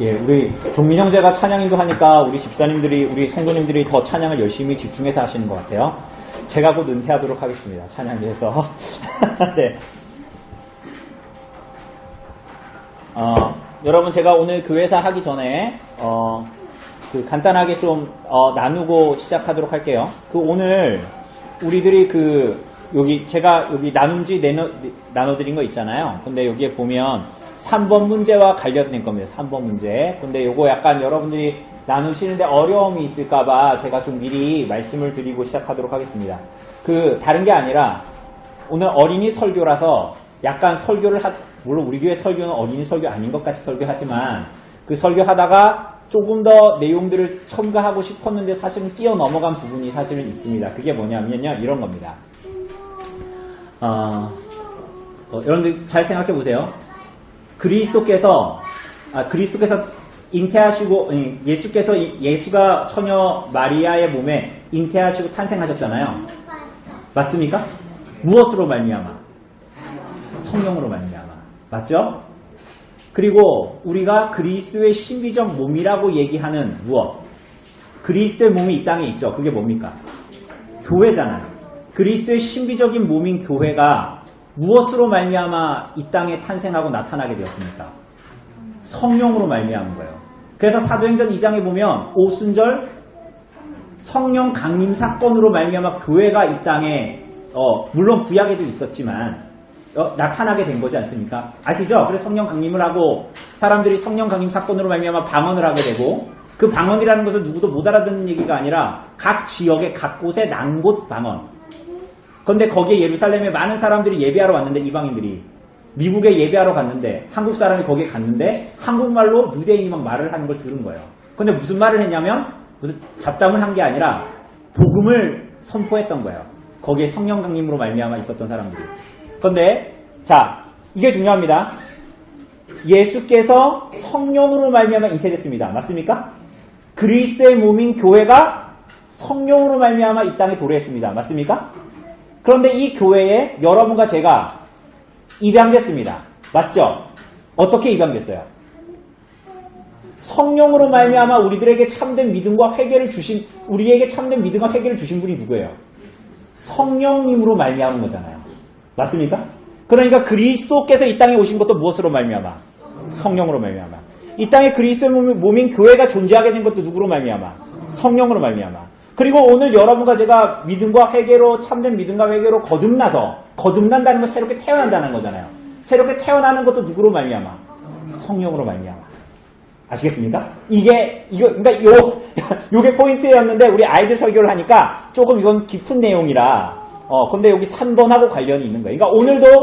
예, 우리 종민 형제가 찬양 인도하니까 우리 집사님들이, 우리 성도님들이 더 찬양을 열심히 집중해서 하시는 것 같아요. 제가 곧 은퇴하도록 하겠습니다. 찬양에서. 네. 여러분, 제가 오늘 교회사 하기 전에, 간단하게 좀, 나누고 시작하도록 할게요. 오늘, 우리들이 제가 여기 나눔지 나눠드린 거 있잖아요. 근데 여기에 보면 3번 문제와 관련된 겁니다. 3번 문제. 근데 요거 약간 여러분들이 나누시는데 어려움이 있을까봐 제가 좀 미리 말씀을 드리고 시작하도록 하겠습니다. 다른 게 아니라 오늘 어린이 설교라서 약간 물론 우리 교회 설교는 어린이 설교 아닌 것 같이 설교하지만 그 설교하다가 조금 더 내용들을 첨가하고 싶었는데 사실은 뛰어넘어간 부분이 사실은 있습니다. 그게 뭐냐면요. 이런 겁니다. 여러분들 잘 생각해 보세요. 그리스도께서 잉태하시고, 예수가 처녀 마리아의 몸에 잉태하시고 탄생하셨잖아요. 맞습니까? 무엇으로 말미암아? 성령으로 말미암아. 맞죠? 그리고 우리가 그리스도의 신비적 몸이라고 얘기하는 무엇? 그리스도의 몸이 이 땅에 있죠. 그게 뭡니까? 교회잖아요. 그리스도의 신비적인 몸인 교회가 무엇으로 말미암아 이 땅에 탄생하고 나타나게 되었습니까? 성령으로 말미암은 거예요. 그래서 사도행전 2장에 보면 오순절 성령 강림 사건으로 말미암아 교회가 이 땅에 물론 구약에도 있었지만 나타나게 된 거지 않습니까? 아시죠? 그래서 성령 강림을 하고 사람들이 성령 강림 사건으로 말미암아 방언을 하게 되고 그 방언이라는 것은 누구도 못 알아듣는 얘기가 아니라 각 지역의 각 곳의 난곳 방언. 그런데 거기에 예루살렘에 많은 사람들이 예배하러 왔는데 이방인들이 미국에 예배하러 갔는데 한국 사람이 거기에 갔는데 한국말로 유대인이 막 말을 하는 걸 들은 거예요. 근데 무슨 말을 했냐면 무슨 잡담을 한 게 아니라 복음을 선포했던 거예요. 거기에 성령 강림으로 말미암아 있었던 사람들이. 그런데 자 이게 중요합니다. 예수께서 성령으로 말미암아 잉태됐습니다. 맞습니까? 그리스도의 몸인 교회가 성령으로 말미암아 이 땅에 도래했습니다. 맞습니까? 그런데 이 교회에 여러분과 제가 입양됐습니다. 맞죠? 어떻게 입양됐어요? 성령으로 말미암아 우리에게 참된 믿음과 회개를 주신 분이 누구예요? 성령님으로 말미암은 거잖아요. 맞습니까? 그러니까 그리스도께서 이 땅에 오신 것도 무엇으로 말미암아? 성령으로 말미암아. 이 땅에 그리스도의 몸인 교회가 존재하게 된 것도 누구로 말미암아? 성령으로 말미암아. 그리고 오늘 여러분과 제가 믿음과 회개로 참된 믿음과 회개로 거듭난다는 건 새롭게 태어난다는 거잖아요. 새롭게 태어나는 것도 누구로 말미암아? 성령으로 말미암아. 아시겠습니까? 그러니까 요게 포인트였는데 우리 아이들 설교를 하니까 조금 이건 깊은 내용이라 근데 여기 3번하고 관련이 있는 거예요. 그러니까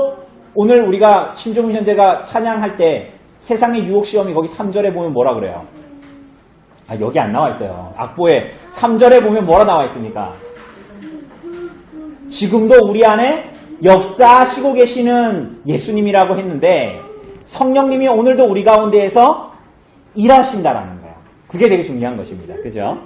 오늘 우리가 신종훈 현재가 찬양할 때 세상의 유혹 시험이 거기 3절에 보면 뭐라 그래요? 여기 안 나와 있어요. 악보에 3절에 보면 뭐라 나와 있습니까? 지금도 우리 안에 역사하시고 계시는 예수님이라고 했는데 성령님이 오늘도 우리 가운데에서 일하신다라는 거예요. 그게 되게 중요한 것입니다. 그죠?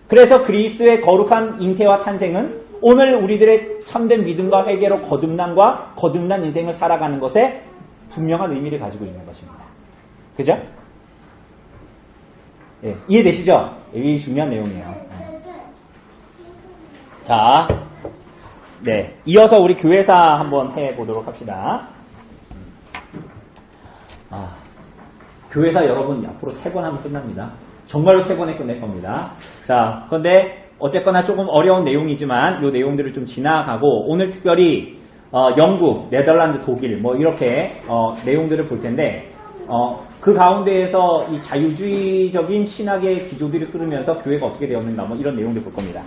그래서 그리스도의 거룩한 잉태와 탄생은 오늘 우리들의 참된 믿음과 회개로 거듭난 인생을 살아가는 것에 분명한 의미를 가지고 있는 것입니다. 그죠? 예, 이해되시죠? 이게 중요한 내용이에요. 자, 네, 이어서 우리 교회사 한번 해보도록 합시다. 교회사 여러분 앞으로 3번 하면 끝납니다. 정말로 3번에 끝낼 겁니다. 자, 그런데 어쨌거나 조금 어려운 내용이지만 이 내용들을 좀 지나가고 오늘 특별히 영국, 네덜란드, 독일 뭐 이렇게 내용들을 볼 텐데 그 가운데에서 이 자유주의적인 신학의 기조들이 흐르면서 교회가 어떻게 되었는가 뭐 이런 내용들 볼 겁니다.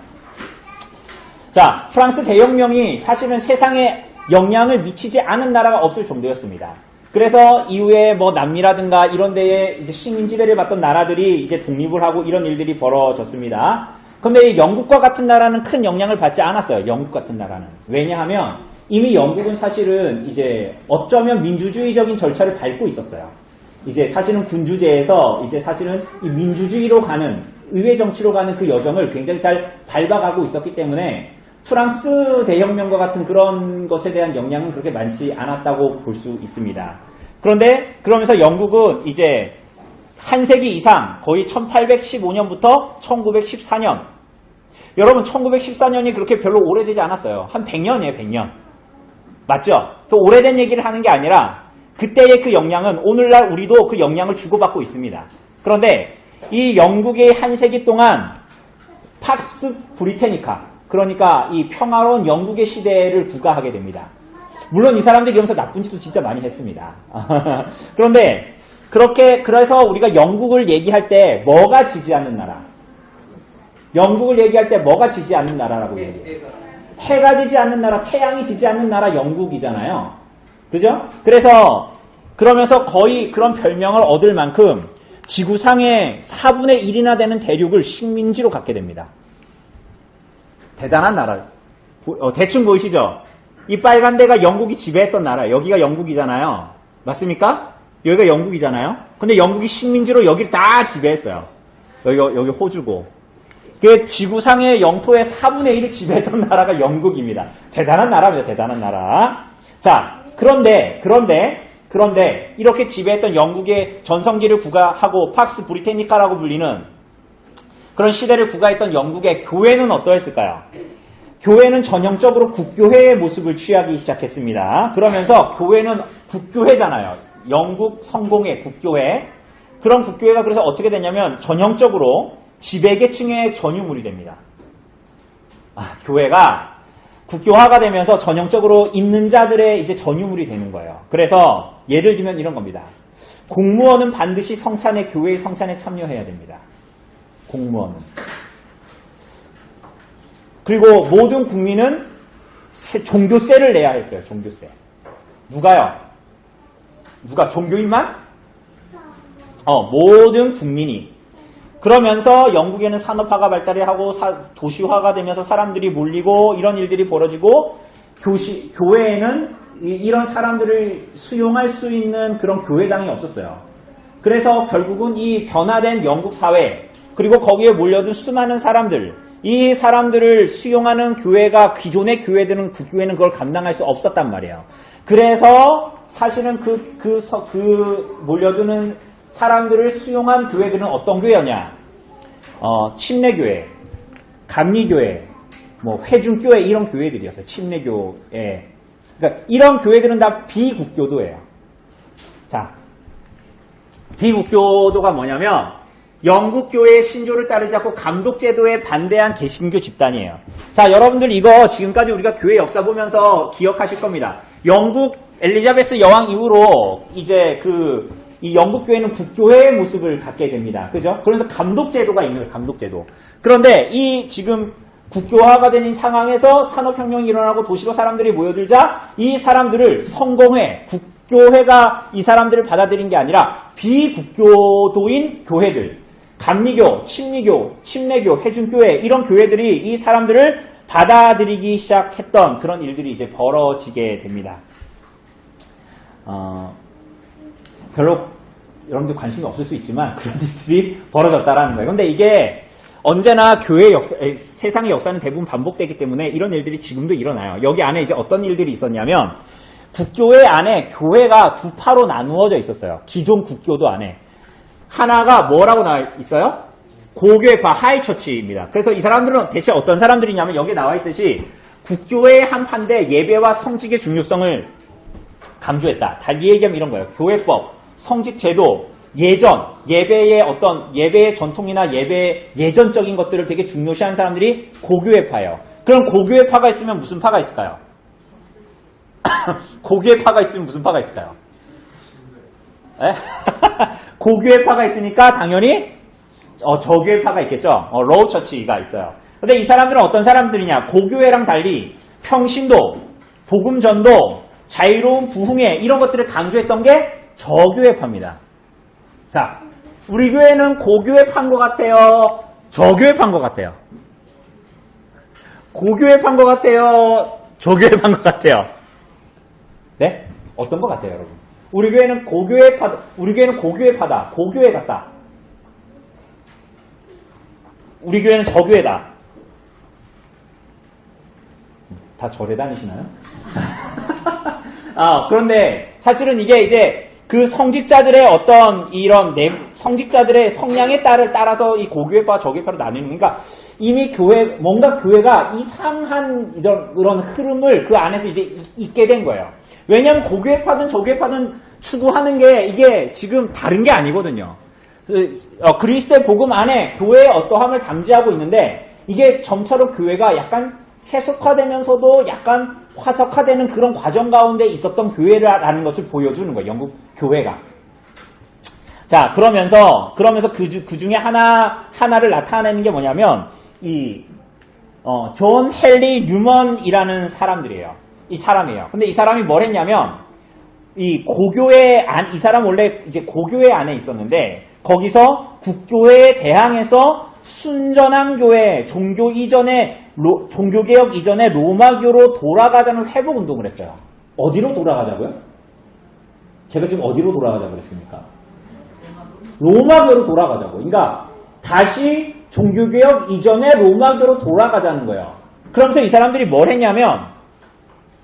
자, 프랑스 대혁명이 사실은 세상에 영향을 미치지 않은 나라가 없을 정도였습니다. 그래서 이후에 뭐 남미라든가 이런 데에 이제 식민 지배를 받던 나라들이 이제 독립을 하고 이런 일들이 벌어졌습니다. 근데 영국과 같은 나라는 큰 영향을 받지 않았어요. 영국 같은 나라는. 왜냐하면 이미 영국은 사실은 이제 어쩌면 민주주의적인 절차를 밟고 있었어요. 이제 사실은 군주제에서 이제 사실은 이 민주주의로 가는 의회 정치로 가는 그 여정을 굉장히 잘 밟아가고 있었기 때문에 프랑스 대혁명과 같은 그런 것에 대한 영향은 그렇게 많지 않았다고 볼 수 있습니다. 그런데 그러면서 영국은 이제 한 세기 이상, 거의 1815년부터 1914년. 여러분, 1914년이 그렇게 별로 오래되지 않았어요. 한 100년이에요, 100년. 맞죠? 또 오래된 얘기를 하는 게 아니라 그때의 그 영향은 오늘날 우리도 그 영향을 주고받고 있습니다. 그런데 이 영국의 한 세기 동안 팍스 브리테니카, 그러니까 이 평화로운 영국의 시대를 구가하게 됩니다. 물론 이 사람들이 이러면서 나쁜 짓도 진짜 많이 했습니다. 그런데 그래서 우리가 영국을 얘기할 때 뭐가 지지 않는 나라? 영국을 얘기할 때 뭐가 지지 않는 나라라고 얘기해요? 해가 지지 않는 나라, 태양이 지지 않는 나라 영국이잖아요. 그죠? 그러면서 거의 그런 별명을 얻을 만큼 지구상의 4분의 1이나 되는 대륙을 식민지로 갖게 됩니다. 대단한 나라. 대충 보이시죠? 이 빨간 데가 영국이 지배했던 나라. 여기가 영국이잖아요. 맞습니까? 여기가 영국이잖아요. 근데 영국이 식민지로 여기를 다 지배했어요. 여기 호주고. 그 지구상의 영토의 4분의 1을 지배했던 나라가 영국입니다. 대단한 나라입니다. 대단한 나라. 자, 그런데 이렇게 지배했던 영국의 전성기를 구가하고 팍스 브리테니카라고 불리는 그런 시대를 구가했던 영국의 교회는 어떠했을까요? 교회는 전형적으로 국교회의 모습을 취하기 시작했습니다. 그러면서 교회는 국교회잖아요. 영국 성공의 국교회. 그런 국교회가 그래서 어떻게 되냐면 전형적으로 지배계층의 전유물이 됩니다. 교회가 국교화가 되면서 전형적으로 있는 자들의 이제 전유물이 되는 거예요. 그래서 예를 들면 이런 겁니다. 공무원은 반드시 성찬에, 교회의 성찬에 참여해야 됩니다. 공무원은. 그리고 모든 국민은 종교세를 내야 했어요. 종교세. 누가요? 누가? 종교인만? 모든 국민이. 그러면서 영국에는 산업화가 발달하고 도시화가 되면서 사람들이 몰리고 이런 일들이 벌어지고 교회에는 이런 사람들을 수용할 수 있는 그런 교회당이 없었어요. 그래서 결국은 이 변화된 영국 사회 그리고 거기에 몰려든 수많은 사람들 이 사람들을 수용하는 교회가 기존의 교회들은 국교회는 그걸 감당할 수 없었단 말이에요. 그래서 사실은 그 몰려드는 사람들을 수용한 교회들은 어떤 교회였냐? 침례교회, 감리교회, 회중교회 이런 교회들이었어요. 침례교회. 그러니까 이런 교회들은 다 비국교도예요. 자, 비국교도가 뭐냐면 영국 교회의 신조를 따르지 않고 감독제도에 반대한 개신교 집단이에요. 자, 여러분들 이거 지금까지 우리가 교회 역사 보면서 기억하실 겁니다. 영국 엘리자베스 여왕 이후로 이제 이 영국 교회는 국교회의 모습을 갖게 됩니다. 그죠? 그래서 감독제도가 있는 거예요. 감독제도. 그런데 이 지금 국교화가 되는 상황에서 산업혁명이 일어나고 도시로 사람들이 모여들자 이 사람들을 성공회, 국교회가 이 사람들을 받아들인 게 아니라 비국교도인 교회들, 감리교, 침례교, 회중교회 이런 교회들이 이 사람들을 받아들이기 시작했던 그런 일들이 이제 벌어지게 됩니다. 별로 여러분들 관심이 없을 수 있지만 그런 일들이 벌어졌다라는 거예요. 근데 이게 언제나 교회의 역사, 세상의 역사는 대부분 반복되기 때문에 이런 일들이 지금도 일어나요. 여기 안에 이제 어떤 일들이 있었냐면 국교회 안에 교회가 두 파로 나누어져 있었어요. 기존 국교도 안에. 하나가 뭐라고 나와 있어요? 고교회파, 하이처치입니다. 그래서 이 사람들은 대체 어떤 사람들이냐면 여기에 나와 있듯이 국교회의 한 파인데 예배와 성직의 중요성을 강조했다. 달리 얘기하면 이런 거예요. 교회법, 성직제도, 예배의 전통이나 예배의 예전적인 것들을 되게 중요시한 사람들이 고교회파예요. 그럼 고교회파가 있으면 무슨 파가 있을까요? 고교회파가 있으면 무슨 파가 있을까요? 고교회파가 있으니까 당연히 저교회파가 있겠죠. 로우 처치가 있어요. 근데 이 사람들은 어떤 사람들이냐? 고교회랑 달리 평신도, 복음전도, 자유로운 부흥회 이런 것들을 강조했던 게 저교회파입니다. 자, 우리 교회는 고교회파인 것 같아요? 저교회파인 것 같아요? 고교회파인 것 같아요? 저교회파인 것 같아요? 네? 어떤 것 같아요, 여러분? 우리 교회는 고교회파다. 고교회 같다. 우리 교회는 저교회다. 다 절에 다니시나요? 그런데 사실은 이게 이제 그 성직자들의 어떤 이런 성직자들의 성향에 따라서 이 고교회파 저교회파로 나뉘는, 그러니까 이미 뭔가 교회가 이상한 이런 흐름을 그 안에서 이제 있게 된 거예요. 왜냐하면 고교회파든 저교회파든 추구하는 게 이게 지금 다른 게 아니거든요. 그리스도의 복음 안에 교회의 어떠함을 담지하고 있는데 이게 점차로 교회가 약간 세속화되면서도 약간 화석화되는 그런 과정 가운데 있었던 교회라는 것을 보여주는 거예요. 영국 교회가. 자, 그러면서 그 중에 하나를 나타내는 게 뭐냐면 존 헨리 뉴먼이라는 이 사람이에요. 근데 이 사람이 뭘 했냐면 이 사람 원래 이제 고교회 안에 있었는데 거기서 국교회에 대항해서 순전한 교회, 종교개혁 이전에 로마교로 돌아가자는 회복운동을 했어요. 어디로 돌아가자고요? 제가 지금 어디로 돌아가자고 그랬습니까? 로마교로 돌아가자고. 그러니까 다시 종교개혁 이전에 로마교로 돌아가자는 거예요. 그러면서 이 사람들이 뭘 했냐면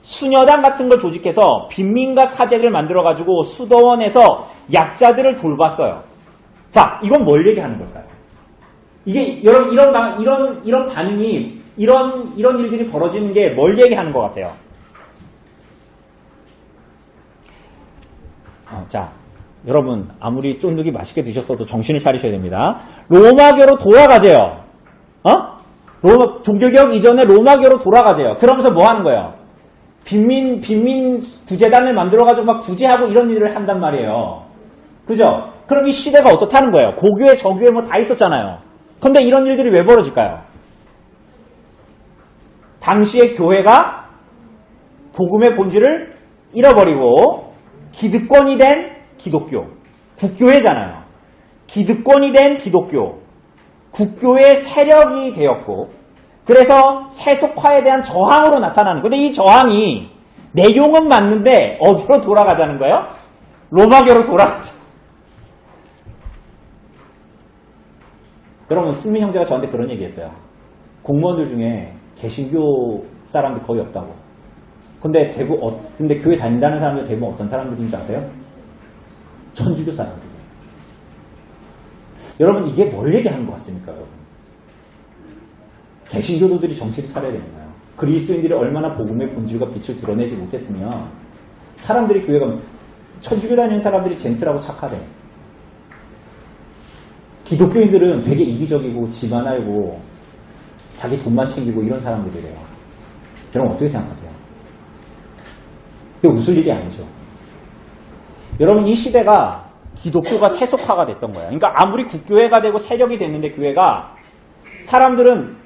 수녀단 같은 걸 조직해서 빈민가 사제를 만들어가지고 수도원에서 약자들을 돌봤어요. 자, 이건 뭘 얘기하는 걸까요? 이게 여러분 이런 반응이 이런 일들이 벌어지는 게 뭘 얘기하는 것 같아요? 자, 여러분 아무리 쫀득이 맛있게 드셨어도 정신을 차리셔야 됩니다. 로마교로 돌아가세요. 종교개혁 이전에 로마교로 돌아가세요. 그러면서 뭐 하는 거예요? 빈민 구제단을 만들어가지고 막 구제하고 이런 일을 한단 말이에요. 그죠? 그럼 이 시대가 어떻다는 거예요? 고교회, 저교회 뭐 다 있었잖아요. 근데 이런 일들이 왜 벌어질까요? 당시의 교회가 복음의 본질을 잃어버리고 기득권이 된 기독교, 국교회잖아요. 기득권이 된 기독교, 국교의 세력이 되었고 그래서 세속화에 대한 저항으로 나타나는 거예요. 근데 이 저항이 내용은 맞는데 어디로 돌아가자는 거예요? 로마교로 돌아가자. 여러분 승민 형제가 저한테 그런 얘기했어요. 공무원들 중에 개신교 사람들 거의 없다고. 근데 교회 다닌다는 사람들 대부분 어떤 사람들인지 아세요? 천주교 사람들. 여러분 이게 뭘 얘기하는 것 같습니까, 여러분? 개신교도들이 정신을 차려야 되나요? 그리스도인들이 얼마나 복음의 본질과 빛을 드러내지 못했으면 사람들이 교회 가면 천주교 다니는 사람들이 젠틀하고 착하대. 기독교인들은 되게 이기적이고 집안 알고 자기 돈만 챙기고 이런 사람들이래요. 여러분 어떻게 생각하세요? 그게 웃을 일이 아니죠. 여러분 이 시대가 기독교가 세속화가 됐던 거예요. 그러니까 아무리 국교회가 되고 세력이 됐는데 교회가 사람들은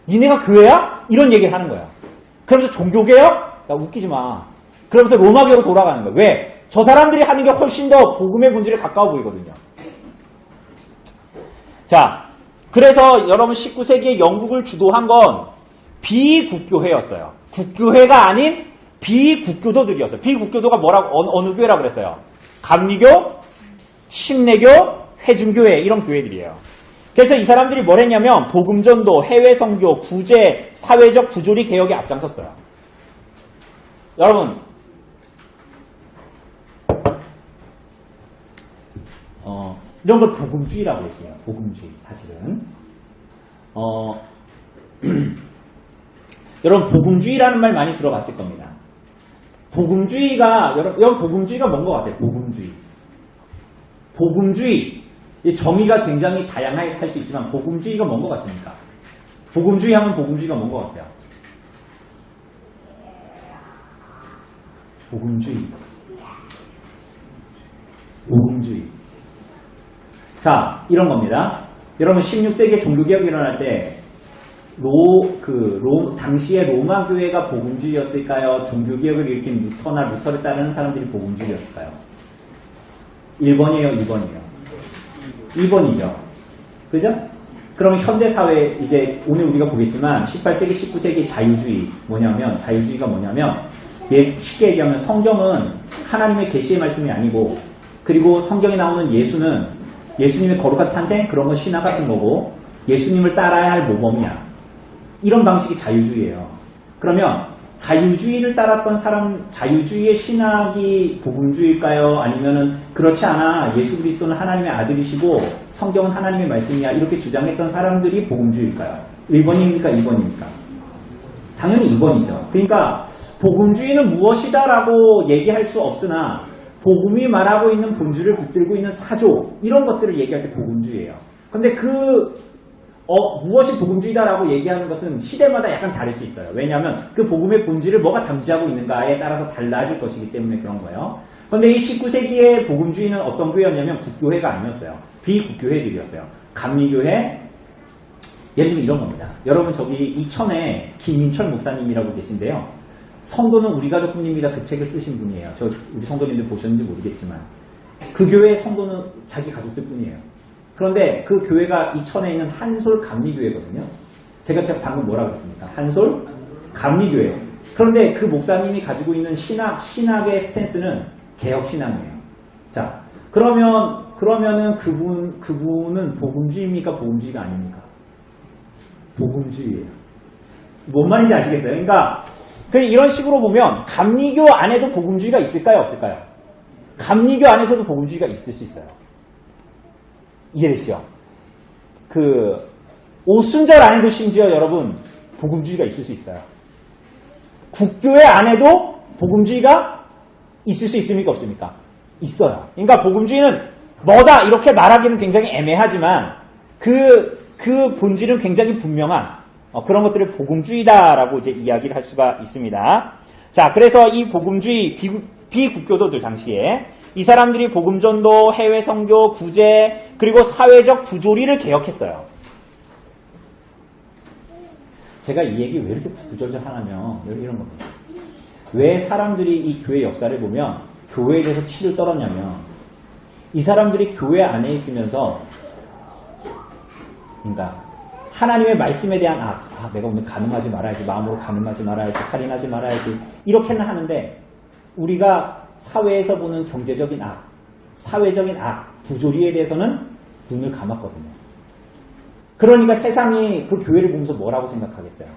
니네가 교회야? 이런 얘기를 하는 거야. 그러면서 종교개혁? 야 웃기지 마. 그러면서 로마교로 돌아가는 거야. 왜? 저 사람들이 하는 게 훨씬 더 복음의 본질에 가까워 보이거든요. 자, 그래서 여러분 19세기에 영국을 주도한 건 비국교회였어요. 국교회가 아닌 비국교도들이었어요. 비국교도가 뭐라고 어느 교회라고 그랬어요? 감리교, 침례교, 회중교회 이런 교회들이에요. 그래서 이 사람들이 뭘 했냐면 복음전도, 해외 선교, 구제, 사회적 부조리 개혁에 앞장섰어요. 여러분 이런 걸 복음주의라고 얘기해요. 복음주의 사실은 여러분 복음주의라는 말 많이 들어봤을 겁니다. 여러분 복음주의가 뭔 것 같아요? 복음주의 이 정의가 굉장히 다양하게 할 수 있지만 복음주의가 뭔 것 같습니까? 복음주의 하면 복음주의가 뭔 것 같아요? 복음주의. 자, 이런 겁니다. 여러분 16세기에 종교개혁이 일어날 때 당시의 로마 교회가 복음주의였을까요? 종교개혁을 일으킨 루터를 따르는 사람들이 복음주의였을까요? 1번이에요, 2번이에요? 2번이죠. 그죠? 그러면 현대사회, 이제 오늘 우리가 보겠지만 18세기, 19세기 자유주의가 뭐냐면 쉽게 얘기하면 성경은 하나님의 계시의 말씀이 아니고 그리고 성경에 나오는 예수님의 거룩한 탄생 그런 건 신화 같은 거고 예수님을 따라야 할 모범이야. 이런 방식이 자유주의예요. 그러면 자유주의를 따랐던 사람, 자유주의의 신학이 복음주의일까요? 아니면은 그렇지 않아 예수 그리스도는 하나님의 아들이시고 성경은 하나님의 말씀이야 이렇게 주장했던 사람들이 복음주의일까요? 1번입니까? 2번입니까? 당연히 2번이죠. 그러니까 복음주의는 무엇이다라고 얘기할 수 없으나 복음이 말하고 있는 본질을 붙들고 있는 사조 이런 것들을 얘기할 때 복음주의예요. 근데 무엇이 복음주의다라고 얘기하는 것은 시대마다 약간 다를 수 있어요. 왜냐하면 그 복음의 본질을 뭐가 담지하고 있는가에 따라서 달라질 것이기 때문에 그런 거예요. 그런데 이 19세기의 복음주의는 어떤 교회였냐면 국교회가 아니었어요. 비국교회들이었어요. 감리교회, 예를 들면 이런 겁니다. 여러분 저기 이천에 김인철 목사님이라고 계신데요. 성도는 우리 가족뿐입니다. 그 책을 쓰신 분이에요. 우리 성도님들 보셨는지 모르겠지만 그 교회의 성도는 자기 가족들 뿐이에요. 그런데 그 교회가 이천에 있는 한솔 감리교회거든요. 제가 방금 뭐라고 했습니까? 한솔 감리교회. 그런데 그 목사님이 가지고 있는 신학의 스탠스는 개혁신앙이에요. 자, 그러면은 그분은 복음주의입니까? 복음주의가 아닙니까? 복음주의예요. 뭔 말인지 아시겠어요? 그러니까 이런 식으로 보면 감리교 안에도 복음주의가 있을까요? 없을까요? 감리교 안에서도 복음주의가 있을 수 있어요. 이해되시죠? 오순절 안에도 심지어 여러분 복음주의가 있을 수 있어요. 국교회 안에도 복음주의가 있을 수 있습니까? 없습니까? 있어요. 그러니까 복음주의는 뭐다 이렇게 말하기는 굉장히 애매하지만 그 본질은 굉장히 분명한 그런 것들을 복음주의다라고 이제 이야기를 할 수가 있습니다. 자, 그래서 이 복음주의 비국교도들 당시에 이 사람들이 복음전도, 해외 선교, 구제, 그리고 사회적 부조리를 개혁했어요. 제가 이 얘기 왜 이렇게 구절절 하냐면 이런 겁니다. 왜 사람들이 이 교회 역사를 보면 교회에 대해서 치를 떨었냐면 이 사람들이 교회 안에 있으면서 그러니까 하나님의 말씀에 대한 내가 오늘 간음하지 말아야지, 마음으로 간음하지 말아야지, 살인하지 말아야지 이렇게는 하는데 우리가 사회에서 보는 경제적인 사회적인 부조리에 대해서는 눈을 감았거든요. 그러니까 세상이 그 교회를 보면서 뭐라고 생각하겠어요?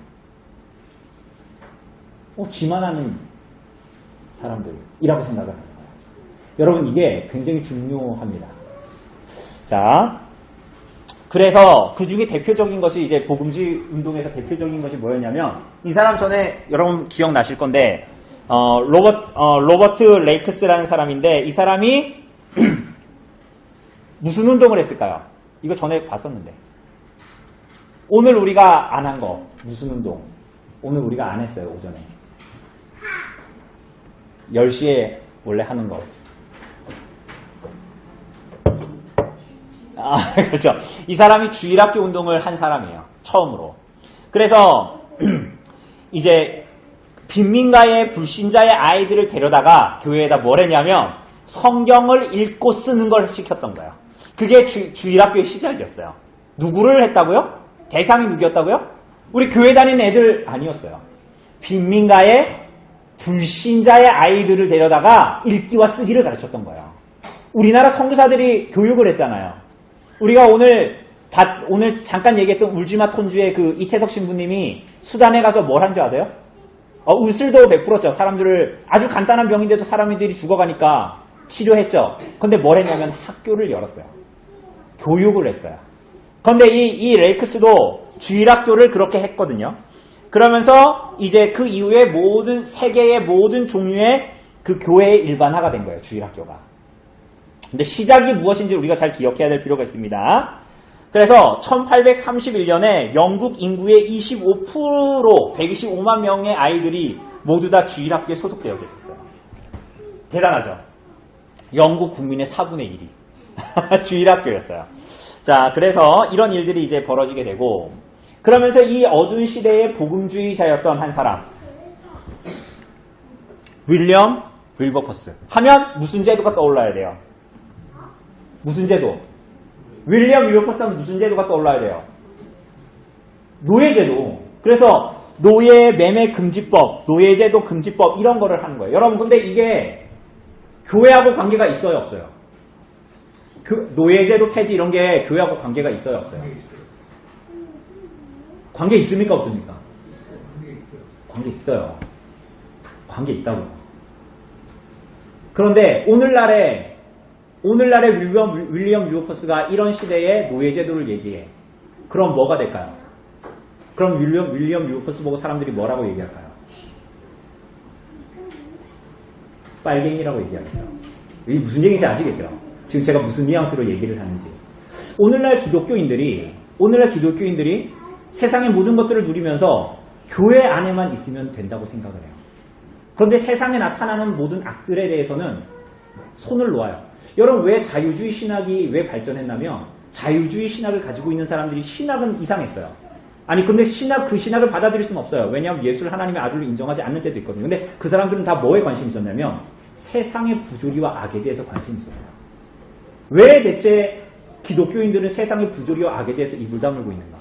지만 하는 사람들이라고 생각을 하는 거예요. 여러분 이게 굉장히 중요합니다. 자, 그래서 그 중에 대표적인 것이 이제 복음주의 운동에서 대표적인 것이 뭐였냐면 이 사람 전에 여러분 기억나실 건데 로버트 레이크스라는 사람인데 이 사람이 무슨 운동을 했을까요? 이거 전에 봤었는데 오늘 우리가 안 한 거 무슨 운동? 오늘 우리가 안 했어요. 오전에 10시에 원래 하는 거 그렇죠. 이 사람이 주일학교 운동을 한 사람이에요. 처음으로. 그래서 이제 빈민가의 불신자의 아이들을 데려다가 교회에다 뭘 했냐면 성경을 읽고 쓰는 걸 시켰던 거예요. 그게 주일학교의 시작이었어요. 누구를 했다고요? 대상이 누구였다고요? 우리 교회 다니는 애들 아니었어요. 빈민가의 불신자의 아이들을 데려다가 읽기와 쓰기를 가르쳤던 거예요. 우리나라 선교사들이 교육을 했잖아요. 우리가 오늘 잠깐 얘기했던 울지마 톤주의 그 이태석 신부님이 수단에 가서 뭘 한 줄 아세요? 의술도 베풀었죠. 사람들을 아주 간단한 병인데도 사람들이 죽어가니까 치료했죠. 근데 뭘 했냐면 학교를 열었어요. 교육을 했어요. 근데 이 레이크스도 주일학교를 그렇게 했거든요. 그러면서 이제 그 이후에 세계의 모든 종류의 그 교회의 일반화가 된 거예요. 주일학교가. 근데 시작이 무엇인지 우리가 잘 기억해야 될 필요가 있습니다. 그래서 1831년에 영국 인구의 25% 125만 명의 아이들이 모두 다 주일학교에 소속되어 있었어요. 대단하죠? 영국 국민의 4분의 1이 주일학교였어요. 자, 그래서 이런 일들이 이제 벌어지게 되고 그러면서 이 어두운 시대의 복음주의자였던 한 사람 윌리엄 윌버퍼스 하면 무슨 제도가 떠올라야 돼요? 무슨 제도? 윌리엄 윌버퍼스 하면 무슨 제도가 떠올라야 돼요? 노예제도. 그래서 노예 매매 금지법, 노예제도 금지법 이런 거를 하는 거예요. 여러분 근데 이게 교회하고 관계가 있어요? 없어요? 노예제도 폐지 이런 게 교회하고 관계가 있어요? 없어요? 관계 있습니까? 없습니까? 관계 있어요. 관계 있다고요. 그런데 오늘날에 윌리엄 윌버포스가 이런 시대의 노예제도를 얘기해. 그럼 뭐가 될까요? 그럼 윌리엄 윌버포스 보고 사람들이 뭐라고 얘기할까요? 빨갱이라고 얘기하겠죠. 이게 무슨 얘기인지 아시겠죠? 지금 제가 무슨 뉘앙스로 얘기를 하는지. 오늘날 기독교인들이 세상의 모든 것들을 누리면서 교회 안에만 있으면 된다고 생각을 해요. 그런데 세상에 나타나는 모든 악들에 대해서는 손을 놓아요. 여러분, 왜 자유주의 신학이 왜 발전했냐면 자유주의 신학을 가지고 있는 사람들이 신학은 이상했어요. 아니 근데 그 신학을 받아들일 수는 없어요. 왜냐하면 예수를 하나님의 아들로 인정하지 않는 때도 있거든요. 근데 그 사람들은 다 뭐에 관심이 있었냐면 세상의 부조리와 악에 대해서 관심이 있었어요. 왜 대체 기독교인들은 세상의 부조리와 악에 대해서 입을 다물고 있는가?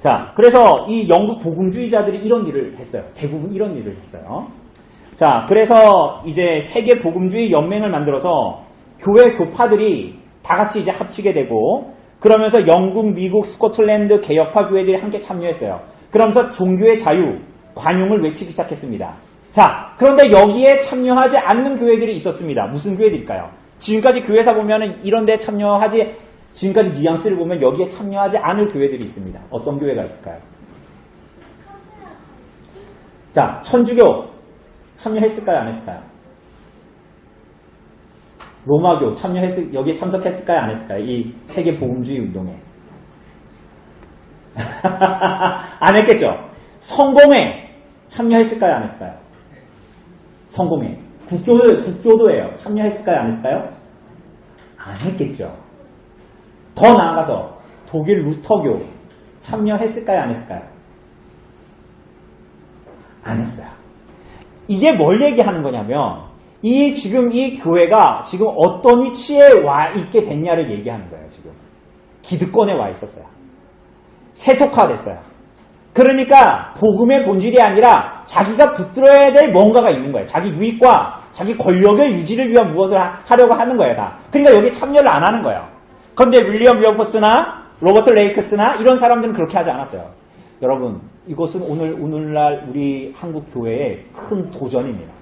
자, 그래서 이 영국 복음주의자들이 이런 일을 했어요. 대부분 이런 일을 했어요. 자, 그래서 이제 세계 복음주의 연맹을 만들어서 교회 교파들이 다 같이 이제 합치게 되고, 그러면서 영국, 미국, 스코틀랜드 개혁파 교회들이 함께 참여했어요. 그러면서 종교의 자유, 관용을 외치기 시작했습니다. 자, 그런데 여기에 참여하지 않는 교회들이 있었습니다. 무슨 교회들일까요? 지금까지 교회사 보면은 이런 데 지금까지 뉘앙스를 보면 여기에 참여하지 않을 교회들이 있습니다. 어떤 교회가 있을까요? 자, 천주교 참여했을까요? 안 했을까요? 로마교 여기에 참석했을까요? 안 했을까요? 이 세계 복음주의 운동에. 안 했겠죠? 성공회 참여했을까요? 안 했을까요? 성공회. 국교도예요. 참여했을까요? 안 했을까요? 안 했겠죠. 더 나아가서 독일 루터교 참여했을까요? 안 했을까요? 안 했어요. 이게 뭘 얘기하는 거냐면 지금 이 교회가 지금 어떤 위치에 와 있게 됐냐를 얘기하는 거예요. 지금 기득권에 와 있었어요. 세속화됐어요. 그러니까 복음의 본질이 아니라 자기가 붙들어야 될 뭔가가 있는 거예요. 자기 유익과 자기 권력의 유지를 위한 무엇을 하려고 하는 거예요. 다. 그러니까 여기에 참여를 안 하는 거예요. 그런데 윌리엄 윌버포스나 로버트 레이크스나 이런 사람들은 그렇게 하지 않았어요. 여러분, 이것은 오늘날 우리 한국 교회의 큰 도전입니다.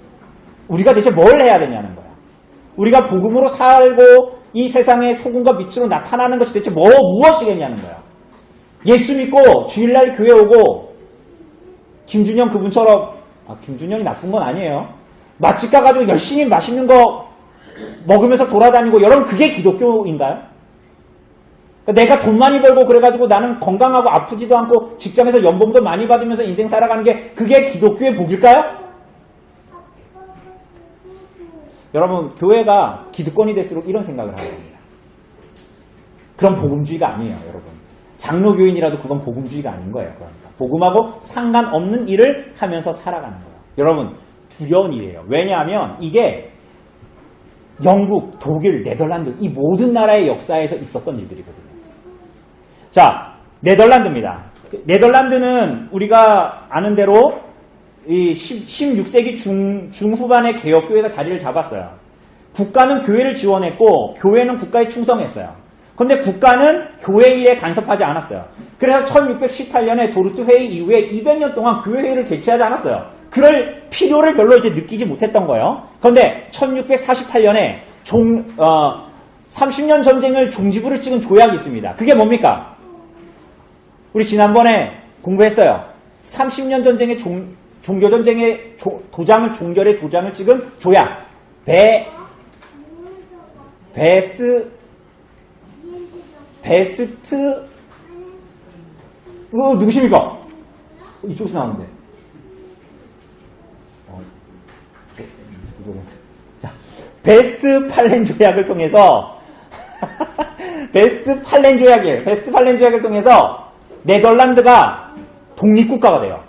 우리가 대체 뭘 해야 되냐는 거야. 우리가 복음으로 살고 이 세상의 소금과 빛으로 나타나는 것이 대체 무엇이겠냐는 거야. 예수 믿고 주일날 교회 오고 김준영 그분처럼 김준영이 나쁜 건 아니에요. 맛집 가가지고 열심히 맛있는 거 먹으면서 돌아다니고 여러분 그게 기독교인가요? 그러니까 내가 돈 많이 벌고 그래가지고 나는 건강하고 아프지도 않고 직장에서 연봉도 많이 받으면서 인생 살아가는 게 그게 기독교의 복일까요? 여러분 교회가 기득권이 될수록 이런 생각을 하는 겁니다. 그런 복음주의가 아니에요. 여러분. 장로교인이라도 그건 복음주의가 아닌 거예요. 그러니까 복음하고 상관없는 일을 하면서 살아가는 거예요. 여러분 두려운 일이에요. 왜냐하면 이게 영국, 독일, 네덜란드 이 모든 나라의 역사에서 있었던 일들이거든요. 자, 네덜란드입니다. 네덜란드는 우리가 아는 대로 이 16세기 중후반에 개혁교회가 자리를 잡았어요. 국가는 교회를 지원했고 교회는 국가에 충성했어요. 그런데 국가는 교회 일에 간섭하지 않았어요. 그래서 1618년에 도르트 회의 이후에 200년 동안 교회 회의를 개최하지 않았어요. 그럴 필요를 별로 이제 느끼지 못했던 거예요. 그런데 1648년에 30년 전쟁을 종지부를 찍은 조약이 있습니다. 그게 뭡니까? 우리 지난번에 공부했어요. 30년 전쟁의 종교전쟁의 종결의 도장을 찍은 조약. 베스트 누구십니까? 이쪽에서 나오는데. 베스트 팔렌 조약을 통해서 베스트 팔렌 조약을 통해서 네덜란드가 독립국가가 돼요.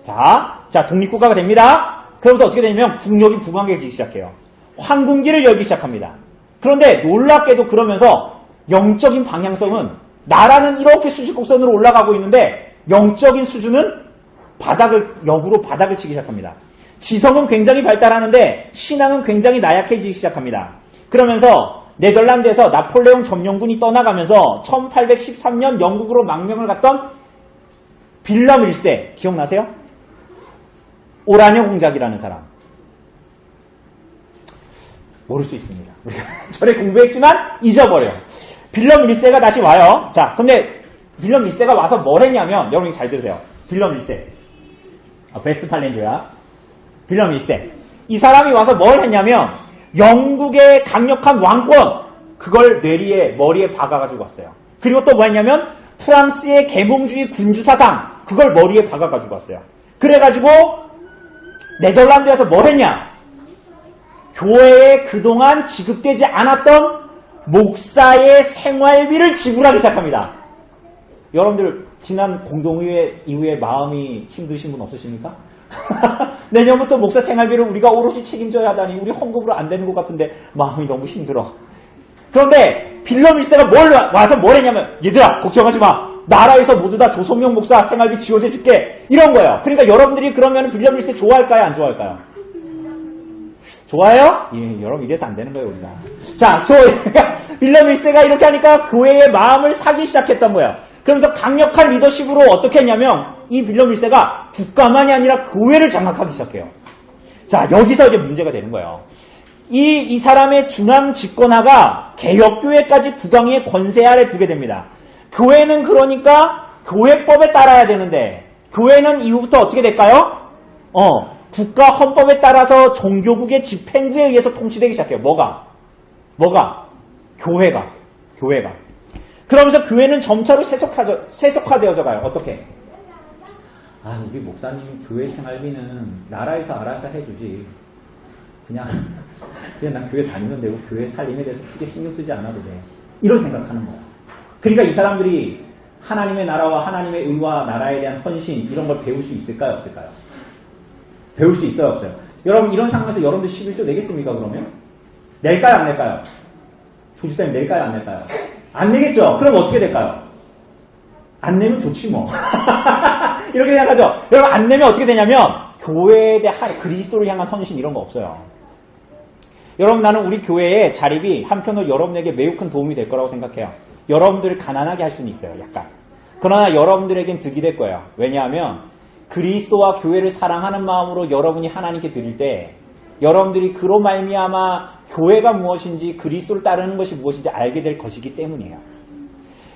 자, 독립국가가 됩니다. 그러면서 어떻게 되냐면 국력이 부강해지기 시작해요. 황금기를 열기 시작합니다. 그런데 놀랍게도 그러면서 영적인 방향성은 나라는 이렇게 수직곡선으로 올라가고 있는데 영적인 수준은 역으로 바닥을 치기 시작합니다. 지성은 굉장히 발달하는데 신앙은 굉장히 나약해지기 시작합니다. 그러면서 네덜란드에서 나폴레옹 점령군이 떠나가면서 1813년 영국으로 망명을 갔던 빌럼 1세 기억나세요? 오라뇨 공작이라는 사람. 모를 수 있습니다. 우리가 전에 공부했지만 잊어버려요. 빌럼 1세가 다시 와요. 자, 근데 빌럼 1세가 와서 뭘 했냐면, 여러분이 잘 들으세요. 빌럼 1세. 베스트팔렌조야. 빌럼 1세. 이 사람이 와서 뭘 했냐면, 영국의 강력한 왕권, 그걸 머리에 박아가지고 왔어요. 그리고 또 뭐 했냐면, 프랑스의 계몽주의 군주사상, 그걸 머리에 박아가지고 왔어요. 그래가지고, 네덜란드에서 뭘 했냐? 교회에 그동안 지급되지 않았던 목사의 생활비를 지불하기 시작합니다. 여러분들 지난 공동의회 이후에 마음이 힘드신 분 없으십니까? 내년부터 목사 생활비를 우리가 오롯이 책임져야 하다니 우리 헌금으로 안 되는 것 같은데 마음이 너무 힘들어. 그런데 빌럼 1세가 와서 뭘 했냐면, 얘들아 걱정하지 마. 나라에서 모두 다 조성용 목사 생활비 지원해 줄게. 이런 거예요. 그러니까 여러분들이 그러면 빌럼 1세 좋아할까요? 안 좋아할까요? 좋아요? 예, 여러분 이래서 안 되는 거예요, 우리가. 자, 빌럼 1세가 이렇게 하니까 교회의 마음을 사기 시작했던 거예요. 그러면서 강력한 리더십으로 어떻게 했냐면, 이 빌럼 1세가 국가만이 아니라 교회를 장악하기 시작해요. 자, 여기서 이제 문제가 되는 거예요. 이 사람의 중앙 집권화가 개혁교회까지 국왕의 권세 아래 두게 됩니다. 교회는 그러니까 교회법에 따라야 되는데, 교회는 이후부터 어떻게 될까요? 국가 헌법에 따라서 종교국의 집행부에 의해서 통치되기 시작해요. 뭐가? 교회가. 그러면서 교회는 점차로 세속화되어져 가요. 어떻게? 우리 목사님 교회 생활비는 나라에서 알아서 해주지. 그냥 난 교회 다니면 되고 교회 살림에 대해서 크게 신경 쓰지 않아도 돼. 이런 생각하는 거야. 그러니까 이 사람들이 하나님의 나라와 하나님의 의와 나라에 대한 헌신 이런 걸 배울 수 있을까요? 없을까요? 배울 수 있어요? 없어요? 여러분 이런 상황에서 여러분들 11조 내겠습니까 그러면? 낼까요? 안 낼까요? 조지사님 낼까요? 안 낼까요? 안 내겠죠? 그럼 어떻게 될까요? 안 내면 좋지 뭐. 이렇게 생각하죠? 여러분 안 내면 어떻게 되냐면 교회에 대한 그리스도를 향한 헌신 이런 거 없어요. 여러분 나는 우리 교회의 자립이 한편으로 여러분에게 매우 큰 도움이 될 거라고 생각해요. 여러분들을 가난하게 할 수는 있어요. 약간. 그러나 여러분들에겐 득이 될 거예요. 왜냐하면 그리스도와 교회를 사랑하는 마음으로 여러분이 하나님께 드릴 때 여러분들이 그로 말미암아 교회가 무엇인지 그리스도를 따르는 것이 무엇인지 알게 될 것이기 때문이에요.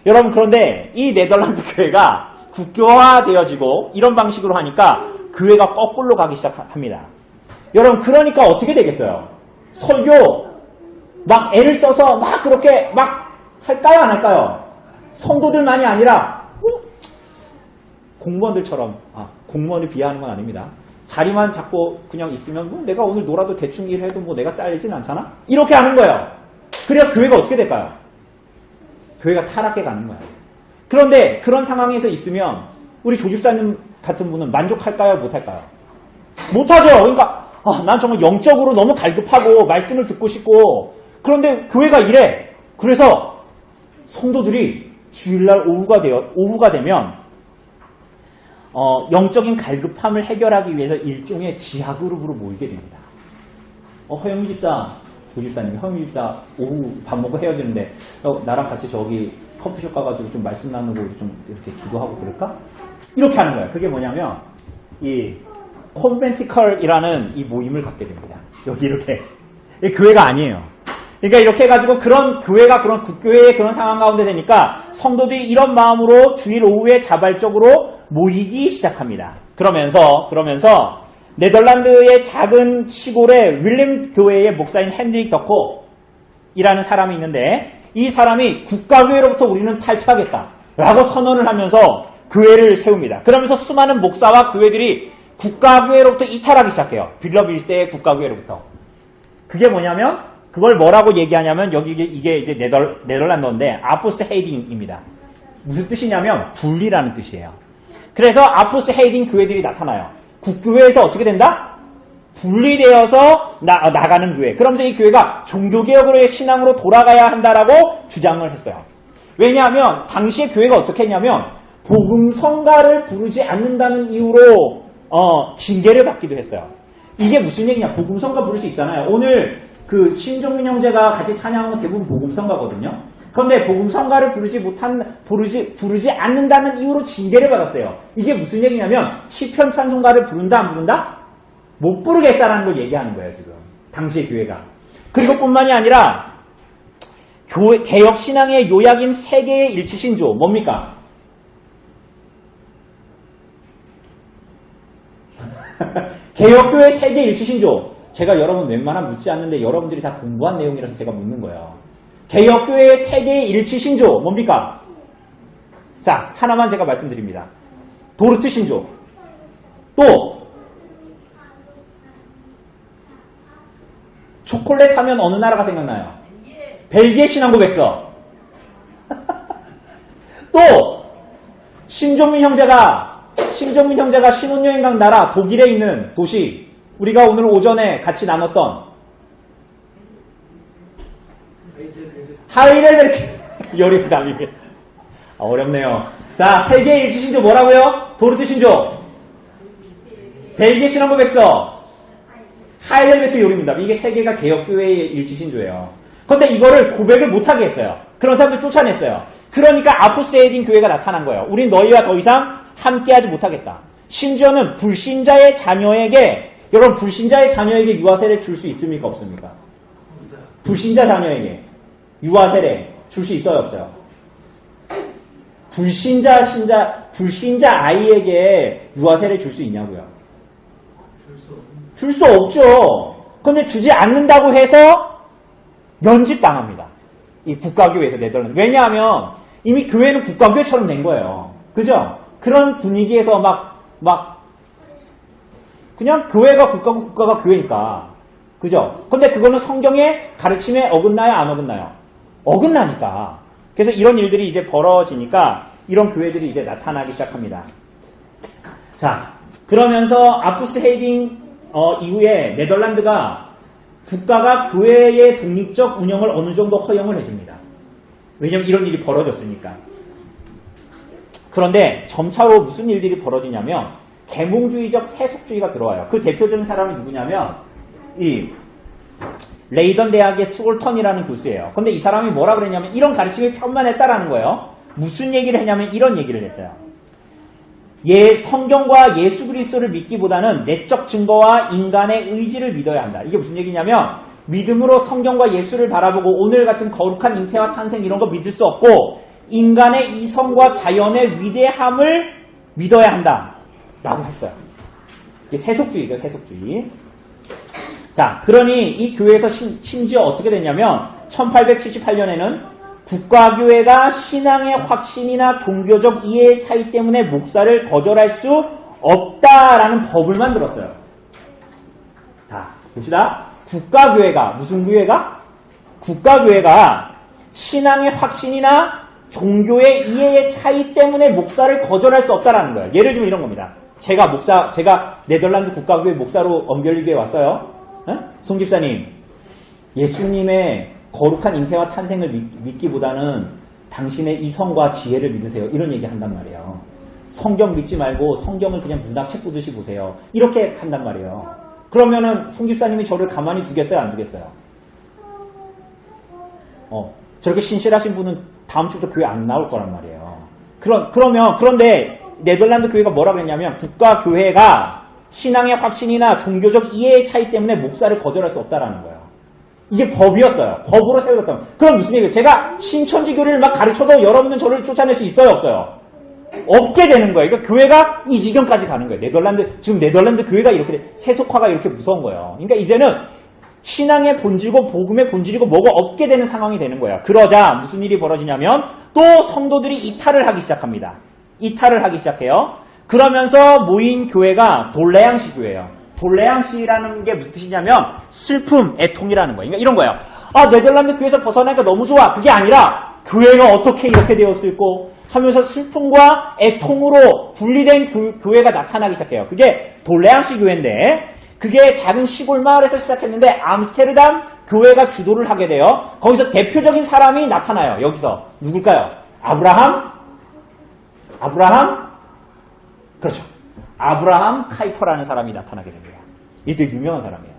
여러분 그런데 이 네덜란드 교회가 국교화되어지고 이런 방식으로 하니까 교회가 거꾸로 가기 시작합니다. 여러분 그러니까 어떻게 되겠어요? 설교 막 애를 써서 막 그렇게 막 할까요 안 할까요? 성도들만이 아니라 공무원들처럼 공무원을 비하하는 건 아닙니다. 자리만 잡고 그냥 있으면 내가 오늘 놀아도 대충 일해도 내가 잘리진 않잖아? 이렇게 하는 거예요. 그래야 교회가 어떻게 될까요? 교회가 타락해 가는 거예요. 그런데 그런 상황에서 있으면 우리 조집사님 같은 분은 만족할까요? 못할까요? 못하죠. 그러니까 난 정말 영적으로 너무 갈급하고 말씀을 듣고 싶고 그런데 교회가 이래. 그래서 성도들이 주일날 오후가 되면 영적인 갈급함을 해결하기 위해서 일종의 지하그룹으로 모이게 됩니다. 허영미 집사, 조집사님이 허영미 집사 오후 밥 먹고 헤어지는데 나랑 같이 저기 커피숍 가가지고 좀 말씀 나누고 좀 이렇게 기도하고 그럴까? 이렇게 하는 거예요. 그게 뭐냐면 이 콘벤티컬이라는 이 모임을 갖게 됩니다. 여기 이렇게 교회가 아니에요. 그러니까 이렇게 해가지고 그런 교회가 그런 국교회의 그런 상황 가운데 되니까 성도들이 이런 마음으로 주일 오후에 자발적으로 모이기 시작합니다. 그러면서 네덜란드의 작은 시골의 윌림 교회의 목사인 헨드릭 더코이라는 사람이 있는데 이 사람이 국가교회로부터 우리는 탈퇴하겠다라고 선언을 하면서 교회를 세웁니다. 그러면서 수많은 목사와 교회들이 국가교회로부터 이탈하기 시작해요. 빌럼 1세의 국가교회로부터. 그게 뭐냐면 그걸 뭐라고 얘기하냐면 이게 이제 네덜란드인데 아포스 헤이딩입니다. 무슨 뜻이냐면 분리라는 뜻이에요. 그래서 아포스 헤이딩 교회들이 나타나요. 국교회에서 어떻게 된다? 분리되어서 나가는 교회. 그러면서 이 교회가 종교개혁으로의 신앙으로 돌아가야 한다라고 주장을 했어요. 왜냐하면 당시에 교회가 어떻게 했냐면 복음성가를 부르지 않는다는 이유로 징계를 받기도 했어요. 이게 무슨 얘기냐? 복음성가 부를 수 있잖아요. 오늘 그 신종민 형제가 같이 찬양하는 건 대부분 복음성가거든요. 그런데 복음성가를 부르지 않는다는 이유로 징계를 받았어요. 이게 무슨 얘기냐면 시편 찬송가를 부른다 안 부른다? 못 부르겠다라는 걸 얘기하는 거예요. 지금 당시의 교회가. 그리고 뿐만이 아니라 개혁 신앙의 요약인 세 개의 일치신조 뭡니까? 개혁교회 세 개의 일치신조. 제가 여러분 웬만하면 묻지 않는데 여러분들이 다 공부한 내용이라서 제가 묻는 거예요. 개혁교회의 세 개의 일치신조 뭡니까? 자, 하나만 제가 말씀드립니다. 도르트 신조. 또 초콜릿 하면 어느 나라가 생각나요? 벨기에 신앙고백서. 또 신종민 형제가 신혼여행 간 나라 독일에 있는 도시, 우리가 오늘 오전에 같이 나눴던 하이델베르크 요리담입니다. 어렵네요. 자, 세계의 일치신조 뭐라고요? 도르트 신조, 벨기에 신앙고백서, 하이델베르크 요리입니다. 이게 세 개가 개혁교회의 일치신조예요. 그런데 이거를 고백을 못하게 했어요. 그런 사람들 쫓아냈어요. 그러니까 아포스헤딩 교회가 나타난 거예요. 우린 너희와 더 이상 함께하지 못하겠다. 심지어는 불신자의 자녀에게, 여러분 불신자의 자녀에게 유아세례 줄 수 있습니까? 없습니까? 불신자 자녀에게 유아세례 줄 수 있어요? 없어요? 불신자 아이에게 유아세례 줄 수 있냐고요? 줄 수 없죠. 그런데 주지 않는다고 해서 면집당합니다. 이 국가교회에서 네덜란드. 왜냐하면 이미 교회는 국가교회처럼 된 거예요. 그죠? 그런 분위기에서 그냥 교회가 국가고 국가가 교회니까. 그죠? 근데 그거는 성경의 가르침에 어긋나요? 안 어긋나요? 어긋나니까. 그래서 이런 일들이 이제 벌어지니까 이런 교회들이 이제 나타나기 시작합니다. 자, 그러면서 아포스헤딩 이후에 네덜란드가 국가가 교회의 독립적 운영을 어느 정도 허용을 해줍니다. 왜냐면 이런 일이 벌어졌으니까. 그런데 점차로 무슨 일들이 벌어지냐면 계몽주의적 세속주의가 들어와요. 그 대표적인 사람이 누구냐면 이 레이던 대학의 스골턴이라는 교수예요. 근데 이 사람이 뭐라 그랬냐면 이런 가르침이 편만했다라는 거예요. 무슨 얘기를 했냐면 이런 얘기를 했어요. 성경과 예수 그리스도를 믿기보다는 내적 증거와 인간의 의지를 믿어야 한다. 이게 무슨 얘기냐면 믿음으로 성경과 예수를 바라보고 오늘 같은 거룩한 잉태와 탄생 이런 거 믿을 수 없고 인간의 이성과 자연의 위대함을 믿어야 한다 라고 했어요. 이게 세속주의죠. 세속주의. 자, 그러니 이 교회에서 심지어 어떻게 됐냐면 1878년에는 국가교회가 신앙의 확신이나 종교적 이해의 차이 때문에 목사를 거절할 수 없다라는 법을 만들었어요. 자, 봅시다. 국가교회가, 무슨 교회가? 국가교회가 신앙의 확신이나 종교의 이해의 차이 때문에 목사를 거절할 수 없다라는 거예요. 예를 들면 이런 겁니다. 제가 네덜란드 국가교회 목사로 엄결리교에 왔어요. 송 집사님, 예수님의 거룩한 잉태와 탄생을 믿기보다는 당신의 이성과 지혜를 믿으세요. 이런 얘기 한단 말이에요. 성경 믿지 말고 성경을 그냥 문학책 보듯이 보세요. 이렇게 한단 말이에요. 그러면은 송 집사님이 저를 가만히 두겠어요? 안 두겠어요? 저렇게 신실하신 분은 다음 주부터 교회 안 나올 거란 말이에요. 그런데 네덜란드 교회가 뭐라 그랬냐면 국가교회가 신앙의 확신이나 종교적 이해의 차이 때문에 목사를 거절할 수 없다라는 거예요. 이게 법이었어요. 법으로 세워졌다. 그럼 무슨 얘기예요? 제가 신천지교를 막 가르쳐도 여러분은 저를 쫓아낼 수 있어요? 없어요? 없게 되는 거예요. 그러니까 교회가 이 지경까지 가는 거예요. 지금 네덜란드 교회가 이렇게, 세속화가 이렇게 무서운 거예요. 그러니까 이제는 신앙의 본질이고 복음의 본질이고 뭐가 없게 되는 상황이 되는 거예요. 그러자 무슨 일이 벌어지냐면 또 성도들이 이탈을 하기 시작합니다. 이탈을 하기 시작해요. 그러면서 모인 교회가 돌레앙시 교회예요. 돌레앙시라는 게 무슨 뜻이냐면 슬픔, 애통이라는 거예요. 그러니까 이런 거예요. 네덜란드 교회에서 벗어나니까 너무 좋아. 그게 아니라 교회가 어떻게 이렇게 되었을고 하면서 슬픔과 애통으로 분리된 교회가 나타나기 시작해요. 그게 돌레앙시 교회인데 그게 작은 시골 마을에서 시작했는데 암스테르담 교회가 주도를 하게 돼요. 거기서 대표적인 사람이 나타나요. 여기서 누굴까요? 아브라함? 그렇죠. 아브라함 카이퍼라는 사람이 나타나게 됩니다. 이게 되게 유명한 사람이에요.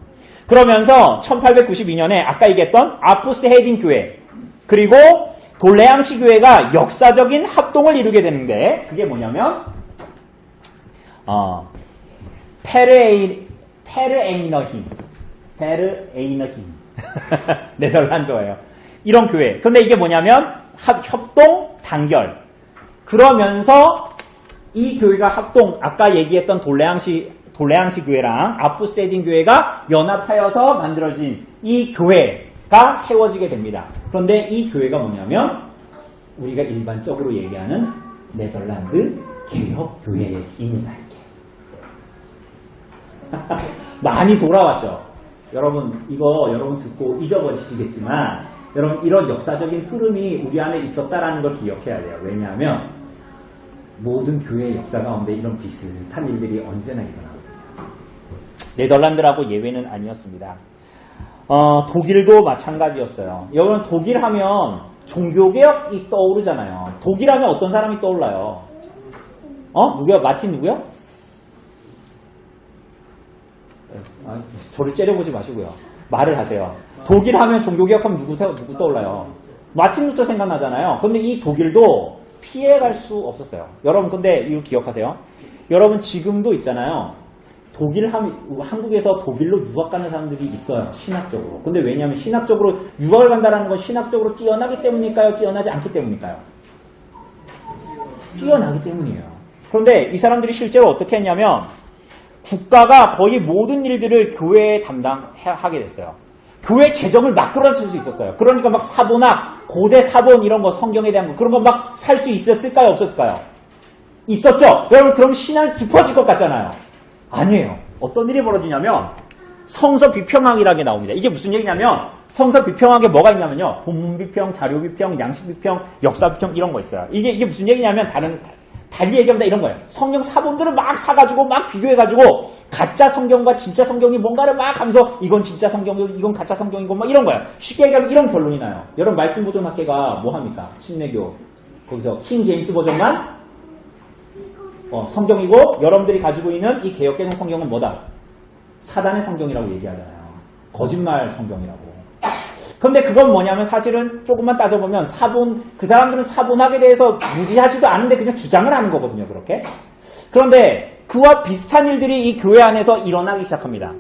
그러면서 1892년에 아까 얘기했던 아포스헤딩 교회 그리고 돌레앙시 교회가 역사적인 합동을 이루게 되는데 그게 뭐냐면 페르에이너힘 네덜란드어예요. 이런 교회. 근데 이게 뭐냐면 협동 단결. 그러면서 이 교회가 합동, 아까 얘기했던 돌레앙시 교회랑 아프세딘 교회가 연합하여서 만들어진 이 교회가 세워지게 됩니다. 그런데 이 교회가 뭐냐면 우리가 일반적으로 얘기하는 네덜란드 개혁 교회입니다. 많이 돌아왔죠. 여러분 여러분 듣고 잊어버리시겠지만 여러분 이런 역사적인 흐름이 우리 안에 있었다라는 걸 기억해야 돼요. 왜냐하면 모든 교회의 역사 가운데 이런 비슷한 일들이 언제나 일어납니다. 네덜란드라고 예외는 아니었습니다. 독일도 마찬가지였어요. 여러분 독일 하면 종교개혁이 떠오르잖아요. 독일 하면 어떤 사람이 떠올라요? 누구야? 마틴 누구야? 저를 째려보지 마시고요. 말을 하세요. 독일 하면 종교개혁하면 누구 떠올라요? 마틴 루터 생각나잖아요. 근데 이 독일도 피해갈 수 없었어요. 여러분 근데 이거 기억하세요. 여러분 지금도 있잖아요. 한국에서 독일로 유학 가는 사람들이 있어요. 신학적으로. 근데 왜냐하면 신학적으로 유학을 간다는 건 신학적으로 뛰어나기 때문일까요? 뛰어나지 않기 때문일까요? 뛰어나기 때문이에요. 그런데 이 사람들이 실제로 어떻게 했냐면 국가가 거의 모든 일들을 교회에 담당하게 됐어요. 교회 재정을 막 끌어줄 수 있었어요. 그러니까 막 사도나 고대 사본 이런 거 성경에 대한 거 그런 거 막 살 수 있었을까요? 없었을까요? 있었죠? 여러분 그럼 신앙이 깊어질 것 같잖아요. 아니에요. 어떤 일이 벌어지냐면 성서 비평학이라는 게 나옵니다. 이게 무슨 얘기냐면 성서 비평학에 뭐가 있냐면요. 본문 비평, 자료 비평, 양식 비평, 역사 비평 이런 거 있어요. 이게 무슨 얘기냐면 달리 얘기합니다. 이런 거예요. 성경 사본들을 막 사가지고 막 비교해가지고 가짜 성경과 진짜 성경이 뭔가를 막 하면서 이건 진짜 성경이고 이건 가짜 성경이고 막 이런 거예요. 쉽게 얘기하면 이런 결론이 나요. 여러분 말씀 보존 학계가 뭐 합니까? 신내교 거기서 킹 제임스 버전만 성경이고 여러분들이 가지고 있는 이 개역개정 성경은 뭐다? 사단의 성경이라고 얘기하잖아요. 거짓말 성경이라고. 근데 그건 뭐냐면 사실은 조금만 따져보면 그 사람들은 사본학에 대해서 무지하지도 않은데 그냥 주장을 하는 거거든요. 그렇게. 그런데 그와 비슷한 일들이 이 교회 안에서 일어나기 시작합니다.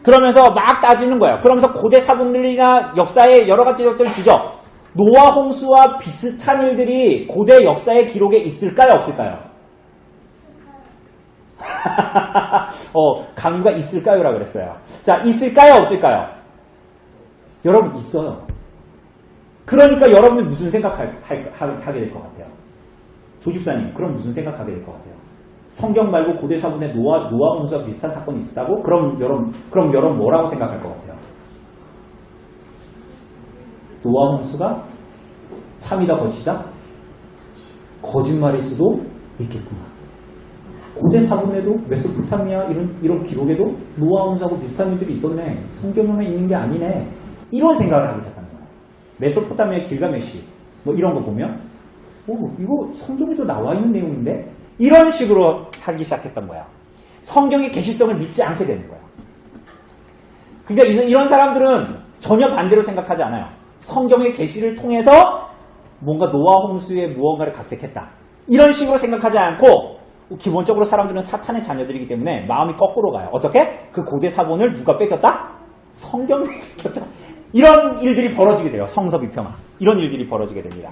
그러면서 막 따지는 거예요. 그러면서 고대 사본들이나 역사의 여러 가지 것들을 뒤져 노아 홍수와 비슷한 일들이 고대 역사의 기록에 있을까요? 없을까요? 강의가 있을까요? 라고 그랬어요. 자, 있을까요? 없을까요? 여러분 있어요. 그러니까 여러분이 무슨 생각하게 될 것 같아요? 조집사님 그럼 무슨 생각하게 될 것 같아요? 성경 말고 고대 사본에 노아 홍수와 비슷한 사건이 있었다고? 그럼 여러분 뭐라고 생각할 것 같아요? 노아 홍수가 참이다 거짓이다? 거짓말일 수도 있겠구나. 고대 사본에도 메소포타미아 이런 기록에도 노아 홍수하고 비슷한 일들이 있었네. 성경에만 있는 게 아니네. 이런 생각을 하기 시작하는 거예요. 메소포타미아 길가메시 뭐 이런 거 보면 이거 성경에도 나와 있는 내용인데? 이런 식으로 하기 시작했던 거야. 성경의 계시성을 믿지 않게 되는 거야. 그러니까 이런 사람들은 전혀 반대로 생각하지 않아요. 성경의 계시를 통해서 뭔가 노아 홍수의 무언가를 각색했다. 이런 식으로 생각하지 않고 기본적으로 사람들은 사탄의 자녀들이기 때문에 마음이 거꾸로 가요. 어떻게? 그 고대 사본을 누가 뺏겼다? 성경이 뺏겼다. 이런 일들이 벌어지게 돼요. 성서 비평학. 이런 일들이 벌어지게 됩니다.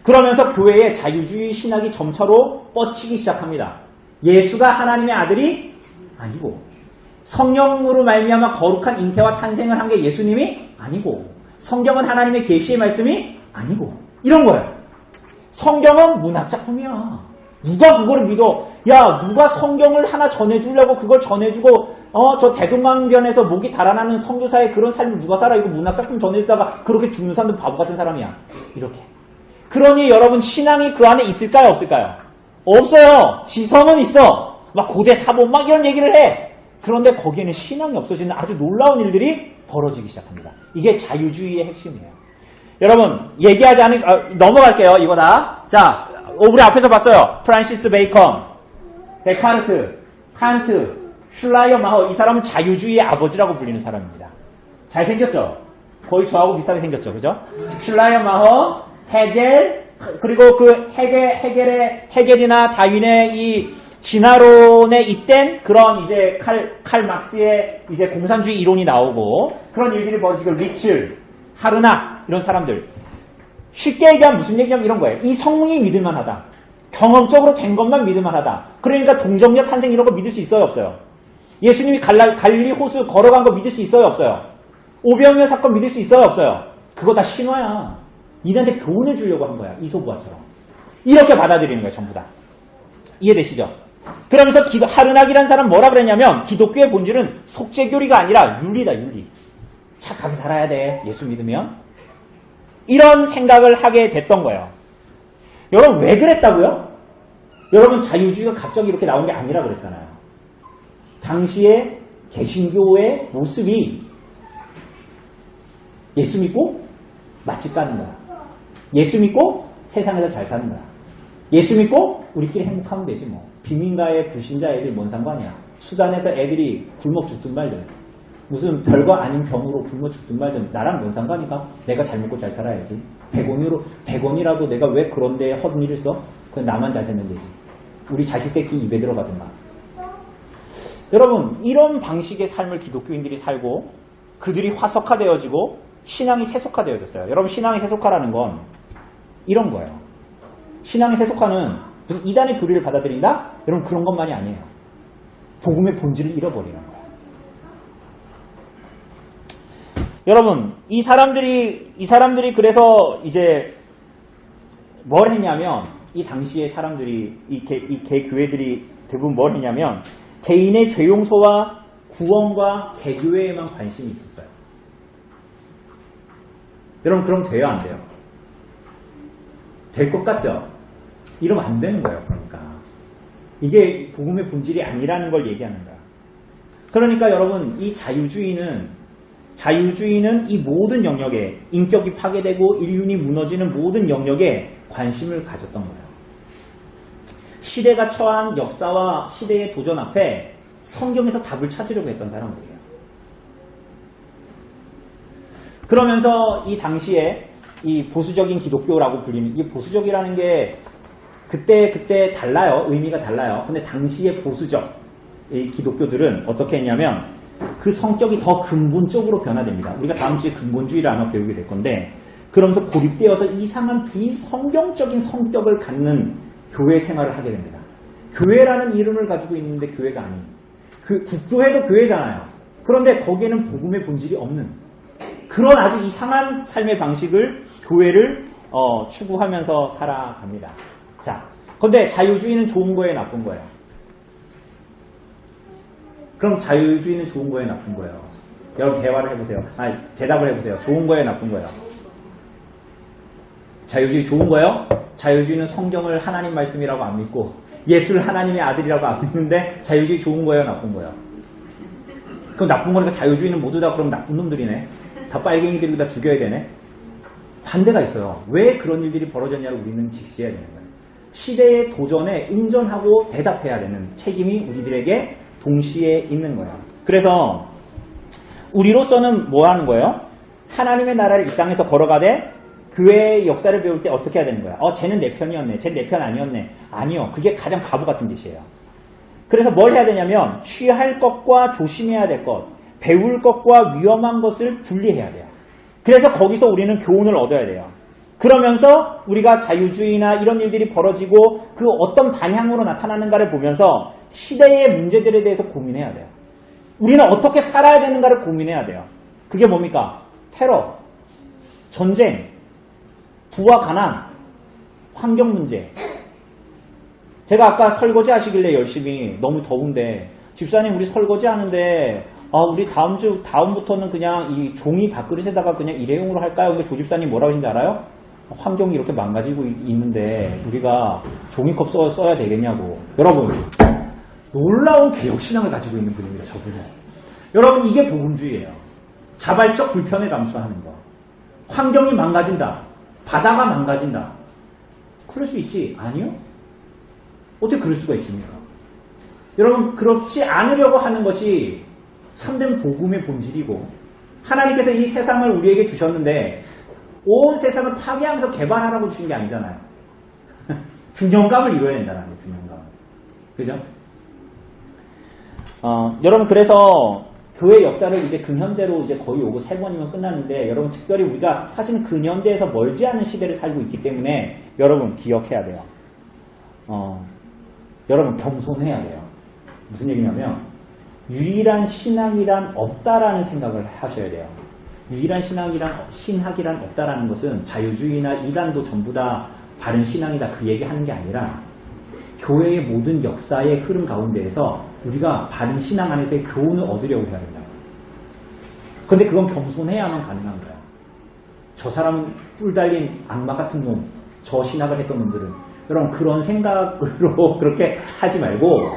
그러면서 교회의 자유주의 신학이 점차로 뻗치기 시작합니다. 예수가 하나님의 아들이 아니고 성령으로 말미암아 거룩한 잉태와 탄생을 한 게 예수님이 아니고 성경은 하나님의 계시의 말씀이 아니고 이런 거예요. 성경은 문학작품이야. 누가 그거를 믿어? 야, 누가 성경을 하나 전해주려고 그걸 전해주고 저 대동강변에서 목이 달아나는 선교사의 그런 삶을 누가 살아? 이거 문학작품 전해주다가 그렇게 죽는 사람도 바보 같은 사람이야. 이렇게. 그러니 여러분 신앙이 그 안에 있을까요? 없을까요? 없어요. 지성은 있어. 막 고대 사본 막 이런 얘기를 해. 그런데 거기에는 신앙이 없어지는 아주 놀라운 일들이 벌어지기 시작합니다. 이게 자유주의의 핵심이에요. 여러분 얘기하지 않은 넘어갈게요. 이거 다. 자, 우리 앞에서 봤어요. 프란시스 베이컨, 데카르트, 칸트, 슐라이어 마허. 이 사람은 자유주의의 아버지라고 불리는 사람입니다. 잘생겼죠? 거의 저하고 비슷하게 생겼죠. 그죠? 슐라이어 마허, 헤겔, 그리고 그 헤겔이나 다윈의 이 진화론에 잇댄 그런 이제 칼 막스의 이제 공산주의 이론이 나오고 그런 일들이 벌어지고 리츠, 하르나 이런 사람들. 쉽게 얘기하면 무슨 얘기냐면 이런 거예요. 이 성능이 믿을만하다. 경험적으로 된 것만 믿을만하다. 그러니까 동정녀 탄생 이런 거 믿을 수 있어요, 없어요? 예수님이 갈릴리 호수 걸어간 거 믿을 수 있어요, 없어요? 오병이어 사건 믿을 수 있어요, 없어요? 그거 다 신화야. 니네한테 교훈을 주려고 한 거야, 이소부화처럼. 이렇게 받아들이는 거예요, 전부 다. 이해되시죠? 그러면서 하르낙이라는 사람 뭐라 그랬냐면 기독교의 본질은 속죄교리가 아니라 윤리다, 윤리. 착하게 살아야 돼, 예수 믿으면. 이런 생각을 하게 됐던 거예요. 여러분 왜 그랬다고요? 여러분 자유주의가 갑자기 이렇게 나온 게 아니라 그랬잖아요. 당시에 개신교의 모습이 예수 믿고 맛집 가는 거야. 예수 믿고 세상에서 잘 사는 거야. 예수 믿고 우리끼리 행복하면 되지 뭐. 비민가의 불신자 애들 뭔 상관이야. 수단에서 애들이 굶어 죽든 말든 무슨 별거 아닌 병으로 굶어 죽든 말든 나랑 뭔 상관이가? 내가 잘 먹고 잘 살아야지. 100원이라도 내가 왜 그런데 허튼 일을 써? 그냥 나만 잘 살면 되지. 우리 자식 새끼 입에 들어가든가. 여러분 이런 방식의 삶을 기독교인들이 살고 그들이 화석화되어지고 신앙이 세속화되어졌어요. 여러분 신앙이 세속화라는 건 이런 거예요. 신앙의 세속화는 무슨 이단의 교리를 받아들인다? 여러분 그런 것만이 아니에요. 복음의 본질을 잃어버리는 거예요. 여러분 이 사람들이 그래서 이제 뭘 했냐면 이 당시의 사람들이 이 개교회들이 대부분 뭘 했냐면 개인의 죄 용서와 구원과 개교회에만 관심이 있었어요. 여러분 그럼 돼요 안 돼요? 될 것 같죠? 이러면 안 되는 거예요. 그러니까 이게 복음의 본질이 아니라는 걸 얘기하는 거야. 그러니까 여러분 이 자유주의는 이 모든 영역에 인격이 파괴되고 인륜이 무너지는 모든 영역에 관심을 가졌던 거예요. 시대가 처한 역사와 시대의 도전 앞에 성경에서 답을 찾으려고 했던 사람들이에요. 그러면서 이 당시에 이 보수적인 기독교라고 불리는, 이 보수적이라는 게 그때 달라요. 의미가 달라요. 근데 당시의 보수적 이 기독교들은 어떻게 했냐면 그 성격이 더 근본적으로 변화됩니다. 우리가 다음 주에 근본주의를 아마 배우게 될 건데 그러면서 고립되어서 이상한 비성경적인 성격을 갖는 교회 생활을 하게 됩니다. 교회라는 이름을 가지고 있는데 교회가 아닌. 국교회도 교회잖아요. 그런데 거기에는 복음의 본질이 없는 그런 아주 이상한 삶의 방식을 교회를 추구하면서 살아갑니다. 자, 근데 자유주의는 좋은 거예요, 나쁜 거예요? 그럼 자유주의는 좋은 거예요, 나쁜 거예요? 여러분 대화를 해보세요. 대답을 해보세요. 좋은 거예요, 나쁜 거예요? 자유주의 좋은 거예요? 자유주의는 성경을 하나님 말씀이라고 안 믿고 예수를 하나님의 아들이라고 안 믿는데 자유주의 좋은 거예요, 나쁜 거예요? 그럼 나쁜 거니까 자유주의는 모두 다 그럼 나쁜 놈들이네. 다 빨갱이들이고 다 죽여야 되네. 반대가 있어요. 왜 그런 일들이 벌어졌냐를 우리는 직시해야 되는 거예요. 시대의 도전에 응전하고 대답해야 되는 책임이 우리들에게 동시에 있는 거예요. 그래서 우리로서는 뭐 하는 거예요? 하나님의 나라를 이 땅에서 걸어가되 교회의 역사를 배울 때 어떻게 해야 되는 거야? 쟤는 내 편이었네. 쟤는 내 편 아니었네. 아니요. 그게 가장 바보 같은 짓이에요. 그래서 뭘 해야 되냐면 취할 것과 조심해야 될 것, 배울 것과 위험한 것을 분리해야 돼요. 그래서 거기서 우리는 교훈을 얻어야 돼요. 그러면서 우리가 자유주의나 이런 일들이 벌어지고 그 어떤 방향으로 나타나는가를 보면서 시대의 문제들에 대해서 고민해야 돼요. 우리는 어떻게 살아야 되는가를 고민해야 돼요. 그게 뭡니까? 테러, 전쟁, 부와 가난, 환경 문제. 제가 아까 설거지 하시길래 열심히 너무 더운데 집사님 우리 설거지 하는데 우리 다음부터는 그냥 이 종이 밥그릇에다가 그냥 일회용으로 할까요? 근데 조 집사님 뭐라고 하신지 알아요? 환경이 이렇게 망가지고 있는데 우리가 종이컵 써야 되겠냐고. 여러분 놀라운 개혁신앙을 가지고 있는 분입니다. 저분은. 여러분 이게 복음주의예요. 자발적 불편을 감수하는 거. 환경이 망가진다. 바다가 망가진다. 그럴 수 있지. 아니요? 어떻게 그럴 수가 있습니까? 여러분 그렇지 않으려고 하는 것이 참된 복음의 본질이고 하나님께서 이 세상을 우리에게 주셨는데 온 세상을 파괴하면서 개발하라고 주신 게 아니잖아요. 균형감을 이루어야 된다는 거예요. 균형감. 그죠? 여러분 그래서 교회 역사를 이제 근현대로 이제 거의 오고 3번이면 끝났는데 여러분 특별히 우리가 사실 근현대에서 멀지 않은 시대를 살고 있기 때문에 여러분 기억해야 돼요. 여러분 겸손해야 돼요. 무슨 얘기냐면 유일한 신학이란 없다라는 생각을 하셔야 돼요. 유일한 신학이란 없다라는 것은 자유주의나 이단도 전부 다 바른 신앙이다 그 얘기하는 게 아니라 교회의 모든 역사의 흐름 가운데에서 우리가 바른 신앙 안에서의 교훈을 얻으려고 해야 된다. 근데 그건 겸손해야만 가능한 거야. 저 사람은 뿔 달린 악마 같은 놈, 저 신학을 했던 놈들은 여러분 그런 생각으로 그렇게 하지 말고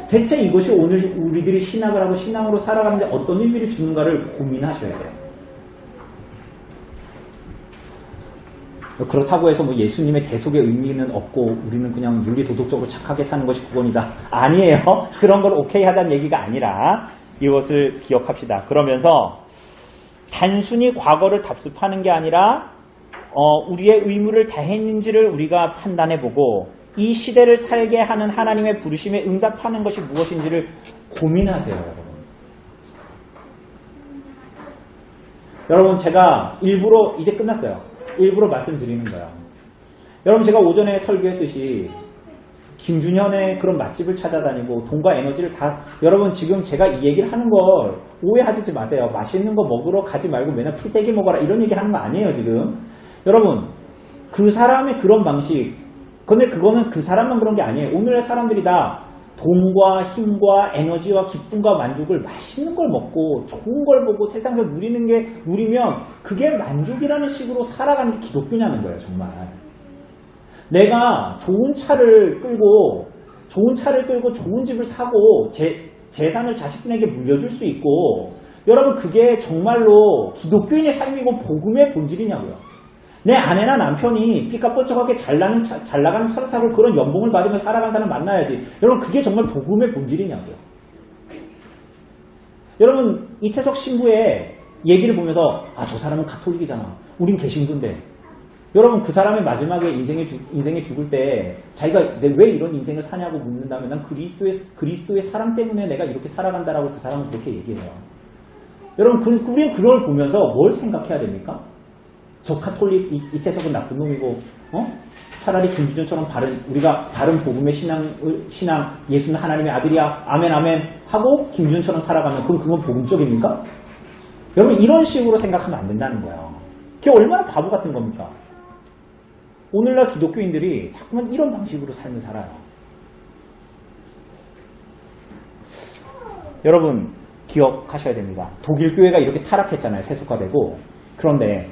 대체 이것이 오늘 우리들이 신학을 하고 신앙으로 살아가는데 어떤 의미를 주는가를 고민하셔야 돼요. 그렇다고 해서 뭐 예수님의 대속의 의미는 없고 우리는 그냥 윤리 도덕적으로 착하게 사는 것이 구원이다. 아니에요. 그런 걸 오케이 하자는 얘기가 아니라 이것을 기억합시다. 그러면서 단순히 과거를 답습하는 게 아니라 우리의 의무를 다했는지를 우리가 판단해보고 이 시대를 살게 하는 하나님의 부르심에 응답하는 것이 무엇인지를 고민하세요. 여러분 제가 일부러 이제 끝났어요. 일부러 말씀드리는 거야. 여러분 제가 오전에 설교했듯이 김준현의 그런 맛집을 찾아다니고 돈과 에너지를 다 여러분 지금 제가 이 얘기를 하는 걸 오해하지 마세요. 맛있는 거 먹으러 가지 말고 맨날 풀떼기 먹어라 이런 얘기 하는 거 아니에요 지금. 여러분 그 사람의 그런 방식 근데 그거는 그 사람만 그런 게 아니에요. 오늘의 사람들이 다 돈과 힘과 에너지와 기쁨과 만족을 맛있는 걸 먹고 좋은 걸 보고 세상에서 누리면 그게 만족이라는 식으로 살아가는 게 기독교냐는 거예요. 정말. 내가 좋은 차를 끌고 좋은 집을 사고 재산을 자식들에게 물려줄 수 있고 여러분 그게 정말로 기독교인의 삶이고 복음의 본질이냐고요. 내 아내나 남편이 삐까뻔쩍하게 잘 나가는 차를 타고 그런 연봉을 받으며 살아가는 사람 만나야지. 여러분 그게 정말 복음의 본질이냐고요. 여러분 이태석 신부의 얘기를 보면서 저 사람은 가톨릭이잖아. 우린 개신교인데. 여러분 그 사람의 마지막에 인생에 죽을 때 자기가 왜 이런 인생을 사냐고 묻는다면 난 그리스도의 사랑 때문에 내가 이렇게 살아간다라고 그 사람은 그렇게 얘기해요. 여러분 우리는 그걸 보면서 뭘 생각해야 됩니까? 저 카톨릭 이태석은 나쁜 놈이고 차라리 김기준처럼 우리가 바른 복음의 신앙 예수는 하나님의 아들이야 아멘 아멘 하고 김기준처럼 살아가면 그건 복음적입니까? 여러분 이런 식으로 생각하면 안 된다는 거예요. 그게 얼마나 바보 같은 겁니까? 오늘날 기독교인들이 자꾸만 이런 방식으로 삶을 살아요. 여러분 기억하셔야 됩니다. 독일 교회가 이렇게 타락했잖아요. 세속화되고. 그런데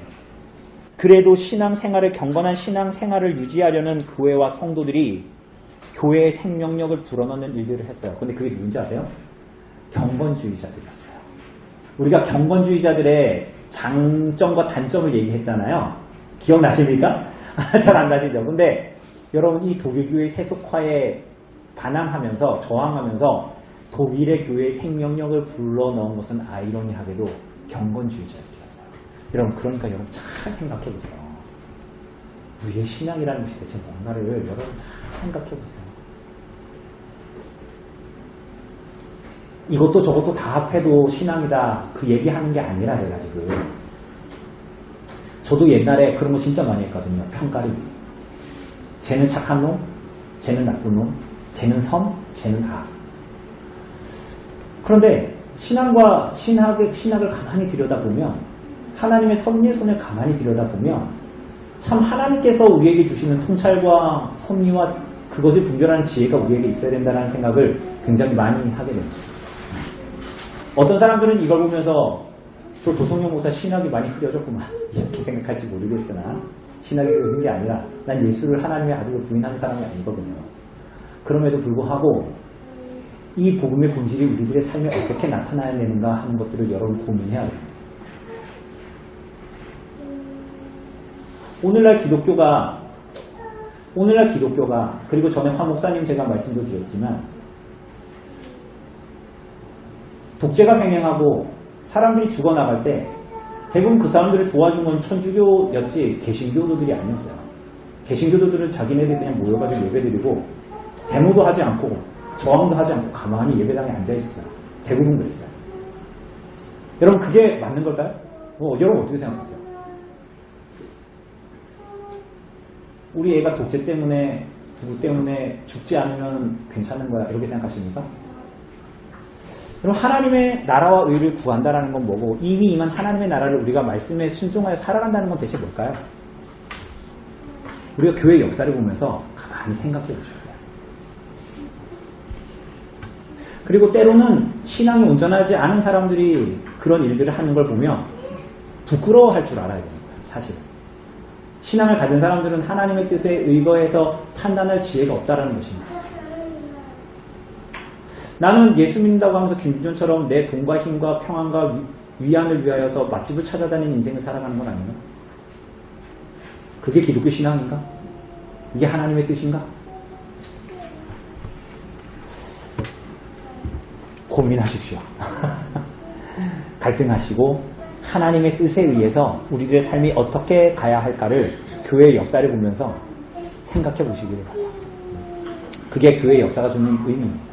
그래도 신앙생활을 경건한 신앙생활을 유지하려는 교회와 성도들이 교회의 생명력을 불어넣는 일들을 했어요. 근데 그게 누군지 아세요? 경건주의자들이었어요. 우리가 경건주의자들의 장점과 단점을 얘기했잖아요. 기억나십니까? 잘 안 나시죠? 근데 여러분 이 독일 교회의 세속화에 반항하면서 저항하면서 독일의 교회의 생명력을 불러넣은 것은 아이러니하게도 경건주의자들. 여러분 그러니까 여러분 잘 생각해보세요. 우리의 신앙이라는 것이 대체 뭔가를 여러분 잘 생각해보세요. 이것도 저것도 다 합해도 신앙이다 그 얘기하는 게 아니라 제가 지금 저도 옛날에 그런 거 진짜 많이 했거든요. 평가리. 쟤는 착한 놈, 쟤는 나쁜 놈, 쟤는 선, 쟤는 악. 그런데 신학을 가만히 들여다보면 하나님의 섭리의 손을 가만히 들여다보면 참 하나님께서 우리에게 주시는 통찰과 섭리와 그것을 분별하는 지혜가 우리에게 있어야 된다는 생각을 굉장히 많이 하게 됩니다. 어떤 사람들은 이걸 보면서 저 조성용 목사 신학이 많이 흐려졌구만 이렇게 생각할지 모르겠으나 신학이 흐려진 게 아니라 난 예수를 하나님의 아들로 부인하는 사람이 아니거든요. 그럼에도 불구하고 이 복음의 본질이 우리들의 삶에 어떻게 나타나야 되는가 하는 것들을 여러분 고민해야 돼요. 오늘날 기독교가 그리고 전에 화 목사님 제가 말씀도 드렸지만 독재가 횡행하고 사람들이 죽어나갈 때 대부분 그 사람들을 도와준 건 천주교였지 개신교도들이 아니었어요. 개신교도들은 자기네들 그냥 모여가지고 예배드리고 데모도 하지 않고 저항도 하지 않고 가만히 예배당에 앉아있었어요. 대부분 그랬어요. 여러분 그게 맞는 걸까요? 여러분 어떻게 생각하세요? 우리 애가 독재 때문에 누구 때문에 죽지 않으면 괜찮은 거야 이렇게 생각하십니까? 여러분 하나님의 나라와 의를 구한다라는 건 뭐고 이미 임한 하나님의 나라를 우리가 말씀에 순종하여 살아간다는 건 대체 뭘까요? 우리가 교회 역사를 보면서 가만히 생각해 보셔야 돼요. 그리고 때로는 신앙이 온전하지 않은 사람들이 그런 일들을 하는 걸 보면 부끄러워할 줄 알아야 되는 거예요. 사실 신앙을 가진 사람들은 하나님의 뜻에 의거해서 판단할 지혜가 없다라는 것입니다. 나는 예수 믿는다고 하면서 김준전처럼 내 돈과 힘과 평안과 위안을 위하여서 맛집을 찾아다니는 인생을 살아가는 건 아닌가? 그게 기독교 신앙인가? 이게 하나님의 뜻인가? 고민하십시오. 갈등하시고 하나님의 뜻에 의해서 우리들의 삶이 어떻게 가야 할까를 교회의 역사를 보면서 생각해 보시기를 바랍니다. 그게 교회의 역사가 주는 의미입니다.